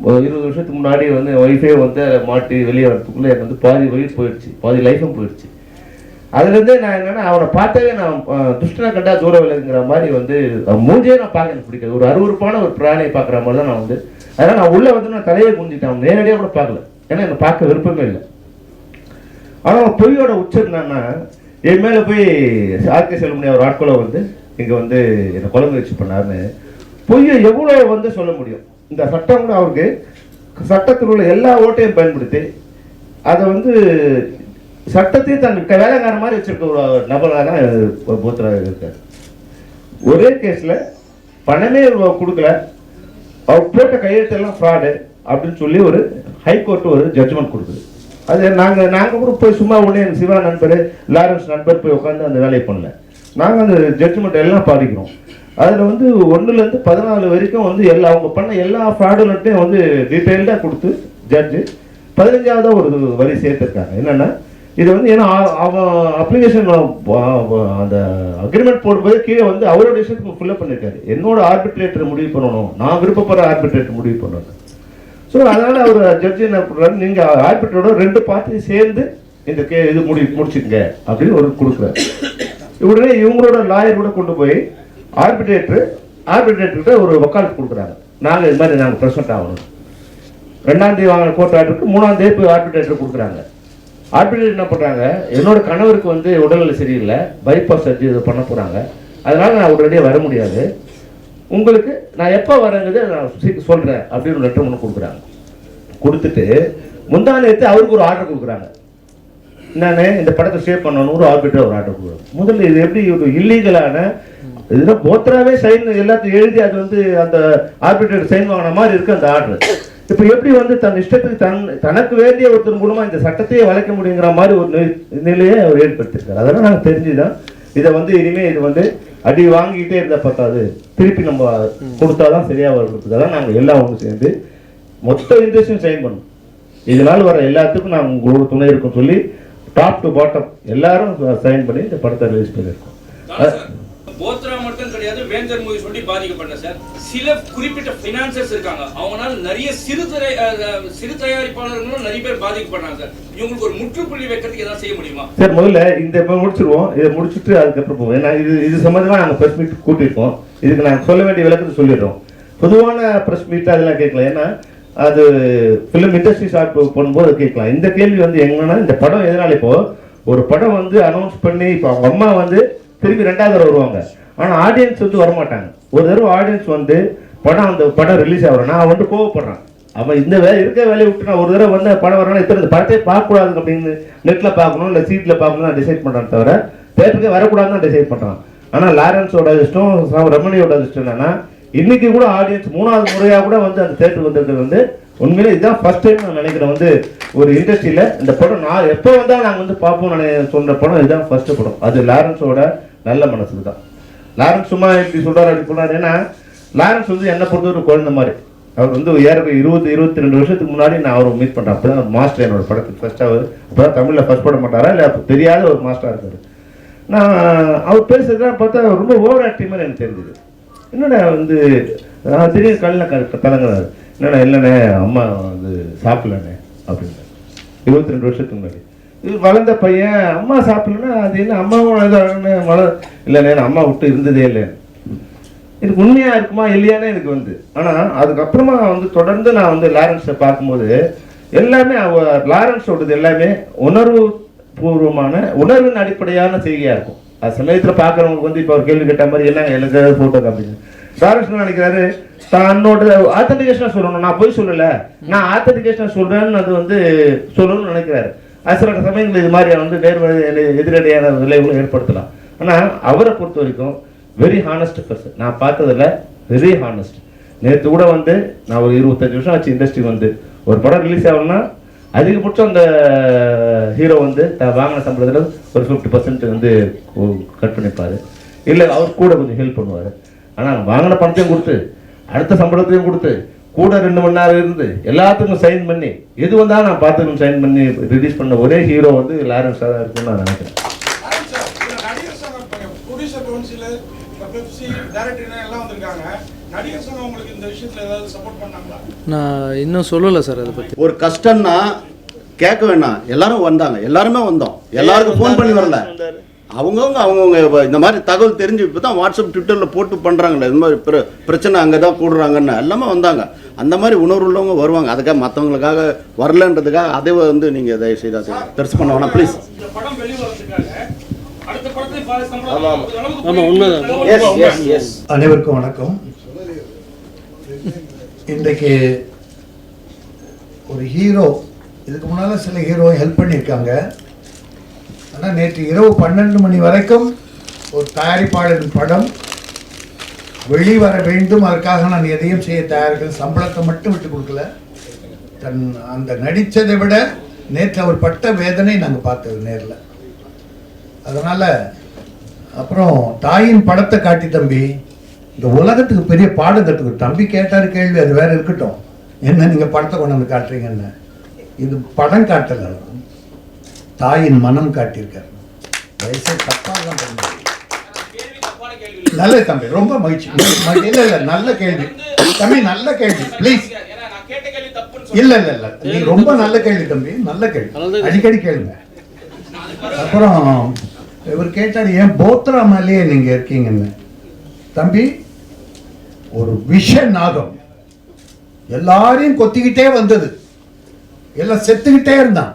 20 வருஷத்துக்கு முன்னாடி வந்து ஒய்ஃபே வந்து மாட்டி வெளியே வரத்துக்குள்ளே எனக்கு வந்து பாதி ஒய்ஃப் போயிடுச்சு, பாதி லைஃபும் போயிடுச்சு. அதுலேருந்தே நான் என்னென்னா அவனை பார்த்தாவே நான் துஷ்டனை கண்டா தூரம் விலகுங்கிற மாதிரி வந்து மூஞ்சே நான் பார்க்க எனக்கு பிடிக்காது. ஒரு அருவருப்பான ஒரு பிராணியை பார்க்குற மாதிரி தான் நான் வந்து, அதனால் நான் உள்ளே வந்து நான் தலையை குஞ்சிட்டேன். நேரடியாக கூட பார்க்கல, ஏன்னா எனக்கு பார்க்க விருப்பமே இல்லை. ஆனால் பொய்யோட உச்சம் என்னன்னா, என் மேலே போய் ஆர்கே செல்வமணி அவர் ஆட்களை வந்து இங்கே வந்து என்னை கொலை முயற்சி பண்ணாருன்னு பொய்யை எவ்வளோ வந்து சொல்ல முடியும். இந்த சட்டம் கூட அவருக்கு சட்டத்தில் உள்ள எல்லா ஓட்டையும் பயன்படுத்தி அதை வந்து சட்டத்தையும் தன் வேலைக்கார மாதிரி வச்சிருக்க ஒரு நபராக தான் போத்ரா இருக்கார். ஒரே கேஸில் பணமே கொடுக்கல, அவர் போட்ட கையெழுத்தெல்லாம் ஃப்ராடு அப்படின்னு சொல்லி ஒரு ஹைகோர்ட்டு ஒரு ஜட்ஜ்மெண்ட் கொடுக்குது. அது நாங்கள் கூட போய் சும்மா உடனே சிவா நண்பர் லாரன்ஸ் நண்பர் போய் உட்காந்து அந்த வேலையை பண்ணல. நாங்கள் அந்த ஜட்ஜ்மெண்ட் எல்லாம் படிக்கிறோம். அதில் வந்து 1லேருந்து 14 வரைக்கும் வந்து அவங்க பண்ண எல்லா ஃப்ராடுலட்டையும் வந்து டீட்டெயில்டாக கொடுத்து ஜட்ஜு 15ஆவதாக ஒரு வரி சேர்த்துருக்காங்க. என்னென்னா இது வந்து ஏன்னா அவன் அப்ளிகேஷன் அந்த அக்ரிமெண்ட் போடும்போது கீழே வந்து அவரோட விஷயத்துக்கு ஃபுல்லப் பண்ணியிருக்காரு. என்னோட ஆர்பிட்ரேட்டர் முடிவு பண்ணணும், நான் விருப்பப்படுற ஆர்பிட்ரேட்டர் முடிவு பண்ணணும். ஸோ அதனால் அவர் ஜட்ஜி என்ன பண்ணுறாரு, நீங்கள் ஆர்பிட்ரோட 2 பார்ட்டியும் சேர்ந்து இந்த இது முடிச்சுங்க அப்படின்னு ஒரு கொடுக்குறாரு. உடனே இவங்களோட லாயர் கூட கொண்டு போய் ஆர்பிட்ரேட்டர்கிட்ட ஒரு வக்காலத்து கொடுக்குறாங்க. நாங்கள் இது மாதிரி நாங்கள் ப்ரெசென்ட் ஆகணும். 2ஆம் தேதி வாங்கின கோர்ட் ஆர்டருக்கு 3ஆம் தேதி போய் ஆர்பிட்ரேட்டர் கொடுக்குறாங்க. ஆர்பிட்ரேட்டர் என்ன பண்ணுறாங்க, என்னோட கணவருக்கு வந்து உடல்நிலை சரியில்லை, பைபாஸ் சர்ஜரி இதை பண்ண போகிறாங்க, அதனால் நான் உடனடியாக வர முடியாது, உங்களுக்கு நான் எப்போ வரேங்கிறது நான் சொல்கிறேன் அப்படின்னு ஒரு லெட்டர் ஒன்று கொடுக்குறாங்க. கொடுத்துட்டு முந்தானத்து அவருக்கு ஒரு ஆர்டர் கொடுக்குறாங்க. என்னன்னு இந்த படத்தை சேவ் பண்ணணும் ஒரு ஆர்பிட்ரேட்டர் ஒரு ஆர்டர் கொடுக்குறாங்க. முதல்ல இது எப்படி ஒரு இல்லீகலான இதுதான் போத்ராவே சைன் எல்லாத்தையும் எழுதி அது வந்து அந்த ஆர்பிட்ரேட்டர் சைன் வாங்கின மாதிரி இருக்குது அந்த ஆர்டர். இப்போ எப்படி வந்து தன் இஷ்டத்துக்கு தனக்கு வேண்டிய ஒருத்தர் மூலமாக இந்த சட்டத்தையே வளைக்க முடியுங்கிற மாதிரி ஒரு நிலையை அவர் ஏற்படுத்தியிருக்காரு. அதெல்லாம் நாங்கள் தெரிஞ்சுதான் இதை வந்து இனிமேல் இது வந்து அடி வாங்கிக்கிட்டே இருந்தால் பார்த்தாது, திருப்பி நம்ம கொடுத்தாதான் சரியாக வருகிறதுக்காக நாங்கள் எல்லாம் ஒன்று சேர்ந்து மொத்த இண்டஸ்ட்ரியும் சைன் பண்ணோம். இதனால் வர எல்லாத்துக்கும் நாங்கள் உங்களோட துணை இருக்கும் சொல்லி டாப் டு பாட்டம் எல்லாரும் சைன் பண்ணி இந்த படத்தை ரிலீஸ் பண்ணியிருக்கோம். போத்ரா மட்டும் கிடையாது, வேந்தர் மூவி சொல்லி பாதிக்கப்பட்ட சார் சில குறிப்பிட்ட பினான்சர்ஸ் இருக்காங்க. அவங்களால நிறைய சிறு தயாரிப்பாளர்களும் நிறைய பேர் பாதிக்கப்படுறாங்க சார். இவங்களுக்கு ஒரு முற்றுப்புள்ளி வைக்கிறதுக்கு ஏதாவது செய்ய முடியுமா சார்? முதல்ல இந்த முடிச்சிருவோம், இதை முடிச்சுட்டு அதுக்கப்புறம் போவோம். ஏன்னா இது சம்பந்தமா நாங்கள் ப்ரெஸ் மீட் கூட்டியிருக்கோம். இதுக்கு நாங்கள் சொல்ல வேண்டிய விளக்கத்தை சொல்லிடுறோம். பொதுவான ப்ரெஸ் மீட் அதெல்லாம் கேட்கலாம், ஏன்னா அது ஃபிலிம் இண்டஸ்ட்ரி ஸ்டார்ட் பண்ணும்போது கேட்கலாம். இந்த கேள்வி வந்து எங்கன்னா இந்த படம் எதனால இப்போ ஒரு படம் வந்து அனௌன்ஸ் பண்ணி இப்போ அவங்க அம்மா வந்து திரும்பி 2வது தடவை வருவாங்க, ஆனால் ஆடியன்ஸ் வந்து வரமாட்டாங்க. ஒரு தடவை ஆடியன்ஸ் வந்து அந்த படம் ரிலீஸ் ஆகிறோம், நான் வந்து கோவப்படுறேன். அவன் இந்த இருக்க வேலையை விட்டு நான் ஒரு தடவை வந்து படம் வரணும், இத்தனை இந்த படத்தை பார்க்கக்கூடாது அப்படின்னு நெட்டில் பார்க்கணும் இல்லை சீட்டில் பார்க்கணும் நான் டிசைட் பண்ணுறேன், தவிர தேட்டருக்கு வரக்கூடாதுன்னு டிசைட் பண்ணுறான். ஆனால் லாரன்ஸோட இஷ்டம், ரமணியோட இஷ்டம் என்னன்னா இன்னைக்கு கூட ஆடியன்ஸ் 3வது முறையாக கூட வந்து அந்த தேட்டருக்கு வந்தது வந்து உண்மையிலே இதுதான் ஃபர்ஸ்ட் டைம் நான் நினைக்கிறேன். வந்து ஒரு இண்டஸ்ட்ரியில் இந்த படம் நான் எப்போ வந்தால் நாங்கள் வந்து பார்ப்போம் சொல்கிற படம் இதுதான் ஃபர்ஸ்ட் படம். அது லாரன்ஸோட நல்ல மனசுக்கு தான். லாரன்ஸ் சும்மா இப்படி சொல்கிறார் அப்படி போனார். ஏன்னா லாரன்ஸ் வந்து என்னை பொறுத்த ஒரு குழந்தை மாதிரி. அவர் வந்து 22 வருஷத்துக்கு முன்னாடி நான் அவரை மீட் பண்ணுறேன். அப்போ தான் ஒரு மாஸ்டர் என்னோட படத்துக்கு ஃபர்ஸ்ட். அவர் அப்போ தான் தமிழில் ஃபர்ஸ்ட் பட மாட்டாரா இல்லை அப்போ தெரியாத ஒரு மாஸ்டராக இருக்கார். நான் அவர் பேசுறதுலாம் பார்த்தா ரொம்ப ஓவர் ஆக்டிங் மாதிரி எனக்கு தெரிஞ்சுது. என்னடா வந்து திடீர்னு கல்லில் கலங்குறாரு. என்னடா இல்லைண்ணே அம்மா வந்து சாப்பிடலண்ணே அப்படின்னு 22 வருஷத்துக்கு முன்னாடி. இது வளர்ந்த பையன் அம்மா சாப்பிடலன்னா அது என்ன அம்மாவும் இல்லைண்ணே அம்மா விட்டு இருந்ததே இல்லைன்னு. இதுக்கு உண்மையா இருக்குமா இல்லையானே எனக்கு வந்து. ஆனால் அதுக்கப்புறமா வந்து தொடர்ந்து நான் வந்து லாரன்ஸை பார்க்கும்போது எல்லாமே லாரன்ஸோடது எல்லாமே உணர்வு பூர்வமான உணர்வின் அடிப்படையான செய்தியாக இருக்கும். அது சமயத்தில் பார்க்குறவங்களுக்கு வந்து இப்போ ஒரு கேள்வி கேட்ட மாதிரி எல்லாம் எனக்கு ஃபோட்டோ காப்பிங்க. லாரன்ஸ் நினைக்கிறாரு தன்னோட ஆத்தன்டிகேஷனாக சொல்லணும். நான் போய் சொல்லலை, நான் ஆத்தன்டிகேஷனாக சொல்கிறேன்னு அது வந்து சொல்லணும்னு நினைக்கிறாரு. அது சில சமயங்கள் இது மாதிரி வந்து எதிரடையான விளைவுகளும் ஏற்படுத்தலாம். ஆனால் அவரை பொறுத்த வரைக்கும் வெரி ஹானஸ்ட் பர்சன். நான் பார்த்ததில் வெரி ஹானஸ்ட். நேற்று கூட வந்து நான் ஒரு 25 வருஷம் ஆச்சு இண்டஸ்ட்ரி வந்து ஒரு படம் ரிலீஸ் ஆகணும்னா அதிகபட்சம் அந்த ஹீரோ வந்து வாங்கின சம்பளத்தில் ஒரு 50% வந்து கட் பண்ணிப்பார். இல்லை அவர் கூட கொஞ்சம் ஹெல்ப் பண்ணுவார். ஆனால் வாங்கின பணத்தையும் கொடுத்து அடுத்த சம்பளத்தையும் கொடுத்து கூட 2 மணி நேரம் இருந்து எல்லாத்துக்கும் சைன் பண்ணி எது வந்தாலும் நான் பார்த்துக்கணும் சைன் பண்ணி ரிலீஸ் பண்ண ஒரே ஹீரோ வந்து லாரன்ஸாக தான் இருக்குன்னு நான் நினைக்கிறேன். நான் இன்னும் சொல்லலை சார் அதை பற்றி. ஒரு கஷ்டம்னா கேட்க வேணாம், எல்லாரும் வந்தாங்க, எல்லாருமே வந்தோம், எல்லாருக்கும் ஃபோன் பண்ணி வரல. அவங்கவுங்க இந்த மாதிரி தகவல் தெரிஞ்சு இப்போ தான் வாட்ஸ்அப் ட்விட்டரில் போட்டு பண்ணுறாங்களே இந்த மாதிரி பிரச்சனை அங்கே தான் கூடுறாங்கன்னு எல்லாமே வந்தாங்க. அந்த மாதிரி உணர்வு உள்ளவங்க வருவாங்க. அதுக்காக மற்றவங்களுக்காக வரலன்றதுக்காக அதை வந்து நீங்கள் தயவு செய்து அதை பெருசு பண்ண வேணாம் ப்ளீஸ். அனைவருக்கும் வணக்கம். இன்றைக்கு ஒரு ஹீரோ, இதுக்கு முன்னால் சில ஹீரோ ஹெல்ப் பண்ணியிருக்காங்க. ஆனால் நேற்று இரவு 12 மணி வரைக்கும் ஒரு தயாரிப்பாளரின் படம் வெளிவர வேண்டும், அதற்காக நான் எதையும் செய்ய தயாரிக்கல, சம்பளத்தை மட்டும் விட்டு கொடுக்கல. அந்த நடித்ததை விட நேற்று அவர் பட்ட வேதனை நாங்கள் பார்த்தது நேரில். அதனால் அப்புறம் தாயின் படத்தை காட்டி தம்பி இந்த உலகத்துக்கு பெரிய பாடம் கற்றுக்கு. தம்பி கேட்டார் கேள்வி, அது வேற இருக்கட்டும், என்ன நீங்கள் படத்தை கொண்டு வந்து காட்டுறீங்கன்னு. இது படம் காட்டலை, தாயின் மனம் காட்டியிருக்காரு. வயசே தப்பாக தான் பண்ணி. நல்ல தம்பி, ரொம்ப மகிழ்ச்சி. இல்லை இல்லை, நல்ல கேள்வி தம்பி, நல்ல கேள்வி ப்ளீஸ். இல்லை இல்லை இல்லை, நீ ரொம்ப நல்ல கேள்வி தம்பி, நல்ல கேள்வி, அடிக்கடி கேளுங்க. அப்புறம் இவர் கேட்டார் ஏன் போத்ரா மேலேயே நீங்கள் இருக்கீங்கன்னு. தம்பி, ஒரு விஷ நாகம் எல்லாரையும் கொத்திக்கிட்டே வந்தது, எல்லாம் செத்துக்கிட்டே இருந்தான்.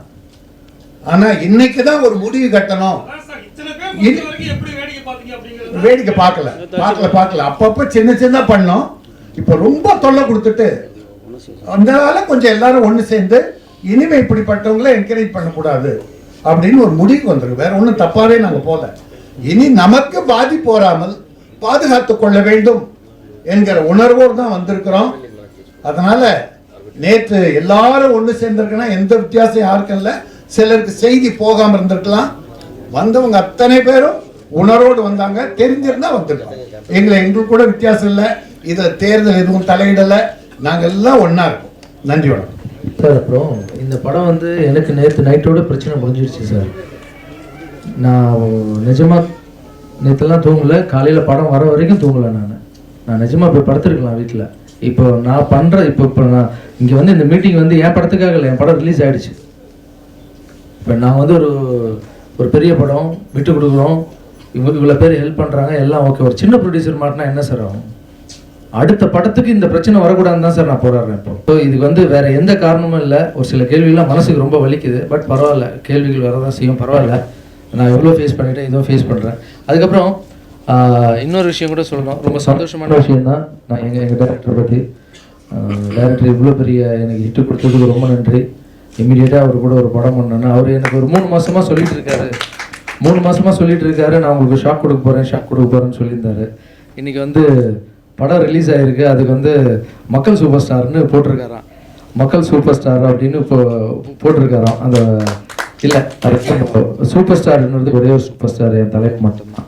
ஆனா இன்னைக்கு தான் ஒரு முடிவு கட்டணும். வேடிக்கை பார்க்கல அப்பப்ப சின்ன சின்ன பண்ணோம். இப்ப ரொம்ப தொல்லை கொடுத்துட்டு அதனால கொஞ்சம் எல்லாரும் ஒண்ணு சேர்ந்து இனிமே இப்படிப்பட்டவங்களை என்கரேஜ் பண்ணக்கூடாது அப்படின்னு ஒரு முடிவுக்கு வந்துருக்கு. வேற ஒன்றும் தப்பாவே நாங்க போல. இனி நமக்கு பாதிப்பு வராமல் பாதுகாத்து கொள்ள வேண்டும் என்கிற உணர்வோடு தான் வந்திருக்கிறோம். அதனால நேற்று எல்லாரும் ஒன்று சேர்ந்திருக்குன்னா எந்த வித்தியாசம் யாருக்கும் இல்லை. சிலருக்கு செய்தி போகாம இருந்திருக்கலாம். வந்தவங்க அத்தனை பேரும் உணர்வோடு வந்தாங்க, தெரிஞ்சிருந்தா வந்துருக்கோம். எங்களுக்கு கூட வித்தியாசம் இல்லை. இதை தேர்தல் எதுவும் தலையிடலை, நாங்கள் எல்லாம் ஒன்றா இருக்கோம். நன்றி, வணக்கம் சார். அப்புறம் இந்த படம் வந்து எனக்கு நேற்று நைட்டோட பிரச்சனை முடிஞ்சிருச்சு சார். நான் நிஜமாக நேற்றுலாம் தூங்கலை, காலையில் படம் வர வரைக்கும் தூங்கலை. நான் நிஜமாக போய் படுத்துருக்கலாம் வீட்டில். இப்போ நான் பண்ணுற இப்போ நான் இங்கே வந்து இந்த மீட்டிங் வந்து என் படத்துக்காக இல்லை, என் படம் ரிலீஸ் ஆகிடுச்சு. இப்போ நான் வந்து ஒரு பெரிய படம் விட்டு கொடுக்குறோம், இவ்வளோ பேர் ஹெல்ப் பண்ணுறாங்க, எல்லாம் ஓகே. ஒரு சின்ன ப்ரொடியூசர் மாட்டினா என்ன சார் ஆகும்? அடுத்த படத்துக்கு இந்த பிரச்சனை வரக்கூடாதுன்னு தான் சார் நான் போராடுறேன் இப்போ. ஸோ இதுக்கு வந்து வேறு எந்த காரணமும் இல்லை. ஒரு சில கேள்விகள்லாம் மனசுக்கு ரொம்ப வலிக்குது, பட் பரவாயில்ல, கேள்விகள் வரதான் செய்யும், பரவாயில்ல. நான் எவ்வளோ ஃபேஸ் பண்ணிவிட்டேன், இதுவும் ஃபேஸ் பண்ணுறேன். அதுக்கப்புறம் இன்னொரு விஷயம் கூட சொல்லணும். ரொம்ப சந்தோஷமான விஷயம் தான். நான் எங்கள் டேரக்டரை பற்றி, டேரக்டர் இவ்வளோ பெரிய எனக்கு ஹிட்டு கொடுத்ததுக்கு ரொம்ப நன்றி. இமீடியட்டாக அவர் கூட ஒரு படம் பண்ணேன்னா அவர் எனக்கு ஒரு 3 மாதமாக சொல்லிட்டு இருக்காரு, 3 மாசமாக சொல்லிட்டு இருக்காரு, நான் உங்களுக்கு ஷாக் கொடுக்க போகிறேன்னு சொல்லியிருந்தாரு. இன்றைக்கி வந்து படம் ரிலீஸ் ஆகிருக்கு, அதுக்கு வந்து மக்கள் சூப்பர் ஸ்டார்னு போட்டிருக்காராம். மக்கள் சூப்பர் ஸ்டார் அப்படின்னு இப்போ போட்டிருக்காராம். அந்த இல்லை, அது சூப்பர் ஸ்டார்ன்றது ஒரே ஒரு சூப்பர் ஸ்டார் என் தலைவர் மட்டும்தான்.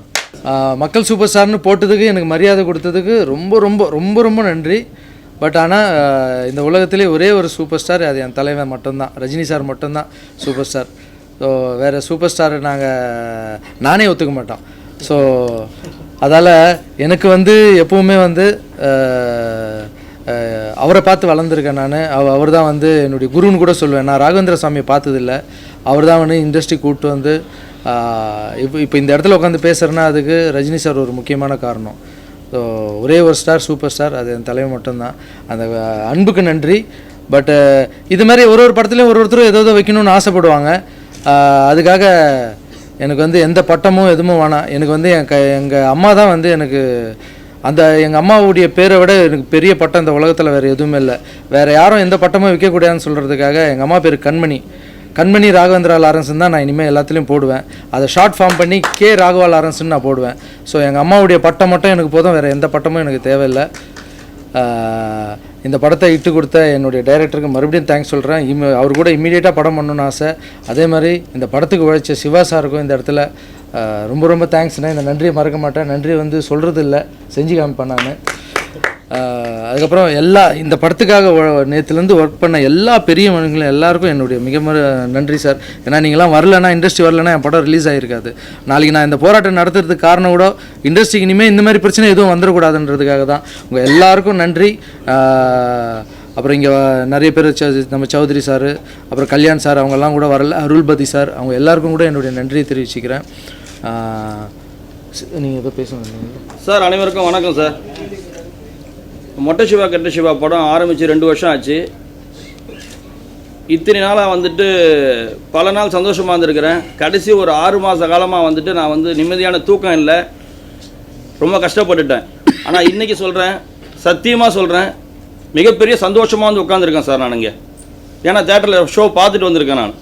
மக்கள் சூப்பர் ஸ்டார்னு போட்டதுக்கு எனக்கு மரியாதை கொடுத்ததுக்கு ரொம்ப ரொம்ப ரொம்ப ரொம்ப நன்றி. பட் ஆனால் இந்த உலகத்திலே ஒரே ஒரு சூப்பர் ஸ்டார், அது என் தலைவன் மட்டும்தான், ரஜினி சார் மட்டும்தான் சூப்பர் ஸ்டார். ஸோ வேறு சூப்பர் ஸ்டாரை நானே ஒத்துக்க மாட்டோம். ஸோ அதால் எனக்கு வந்து எப்போவுமே வந்து அவரை பார்த்து வளர்ந்துருக்கேன் நான். அவர் தான் வந்து என்னுடைய குருன்னு கூட சொல்லுவேன். நான் ராகவேந்திர சாமியை பார்த்ததில்லை, அவர் தான் வந்து இண்டஸ்ட்ரி கூப்பிட்டு வந்து இப்போ இந்த இடத்துல உட்காந்து பேசுகிறேன்னா அதுக்கு ரஜினி சார் ஒரு முக்கியமான காரணம். ஸோ ஒரே ஒரு ஸ்டார், சூப்பர் ஸ்டார், அது என் தலைவர் மட்டும்தான். அந்த அன்புக்கு நன்றி. பட்டு இது மாதிரி ஒரு படத்துலையும் ஒருத்தரும் ஏதோ வைக்கணும்னு ஆசைப்படுவாங்க. அதுக்காக எனக்கு வந்து எந்த பட்டமும் எதுவும் வேணாம். எனக்கு வந்து எங்கள் அம்மா தான் வந்து எனக்கு எங்கள் அம்மாவுடைய பேரை விட எனக்கு பெரிய பட்டம் இந்த உலகத்தில் வேறு எதுவுமே இல்லை. வேறு யாரும் எந்த பட்டமும் வைக்கக்கூடாதுன்னு சொல்கிறதுக்காக எங்கள் அம்மா பேர் கண்மணி ராகவேந்திரா லாரன்ஸ்ன்னு தான் நான் இனிமேல் எல்லாத்துலேயும் போடுவேன். அதை ஷார்ட் ஃபார்ம் பண்ணி கே ராகவா லாரன்ஸ்ன்னு நான் போடுவேன். ஸோ எங்கள் அம்மாவுடைய பட்டம் மட்டும் எனக்கு போதும், வேறு எந்த பட்டமும் எனக்கு தேவையில்லை. இந்த படத்தை இட்டு கொடுத்த என்னுடைய டைரக்டருக்கு மறுபடியும் தேங்க்ஸ் சொல்கிறேன். அவர் கூட இம்மீடியட்டாக படம் பண்ணணுன்னு ஆசை. அதே மாதிரி இந்த படத்துக்கு உழைச்ச சிவா சாருக்கும் இந்த இடத்துல ரொம்ப ரொம்ப தேங்க்ஸ்ண்ணே. இந்த நன்றியை மறக்க மாட்டேன். நன்றி வந்து சொல்கிறது இல்லை, செஞ்சு காமிப்பேன் நான். அதுக்கப்புறம் இந்த படத்துக்காக நேற்றுலேருந்து ஒர்க் பண்ண எல்லா பெரிய மனுங்களும் எல்லாருக்கும் என்னுடைய மிக நன்றி சார். ஏன்னா நீங்களாம் வரலன்னா, இண்டஸ்ட்ரி வரலன்னா என் படம் ரிலீஸ் ஆகிருக்காது. நாளைக்கு நான் இந்த போராட்டம் நடத்துறதுக்கு காரணம் கூட இண்டஸ்ட்ரிக்கு இனிமேல் இந்த மாதிரி பிரச்சனை எதுவும் வந்துடக்கூடாதுன்றதுக்காக தான். உங்கள் எல்லாருக்கும் நன்றி. அப்புறம் இங்கே நிறைய பேர் நம்ம சௌத்ரி சார், அப்புறம் கல்யாண் சார், அவங்கெல்லாம் கூட வரல, அருள்பதி சார், அவங்க எல்லாருக்கும் கூட என்னுடைய நன்றியை தெரிவிச்சுக்கிறேன். நீங்கள் எதோ பேசணும் சார். அனைவருக்கும் வணக்கம் சார். மொட்டை சிவா கெட்ட சிவா படம் ஆரம்பித்து 2 வருஷம் ஆச்சு. இத்தனை நாளாக வந்துட்டு பல நாள் சந்தோஷமாக இருந்திருக்கிறேன். கடைசி ஒரு 6 மாத காலமாக வந்துட்டு நான் வந்து நிம்மதியான தூக்கம் இல்லை, ரொம்ப கஷ்டப்பட்டுட்டேன். ஆனால் இன்றைக்கி சொல்கிறேன், சத்தியமாக சொல்கிறேன், மிகப்பெரிய சந்தோஷமாக வந்து உட்காந்துருக்கேன் சார் நான் இங்கே. ஏன்னா தேட்டரில் ஷோ பார்த்துட்டு வந்திருக்கேன் நான்.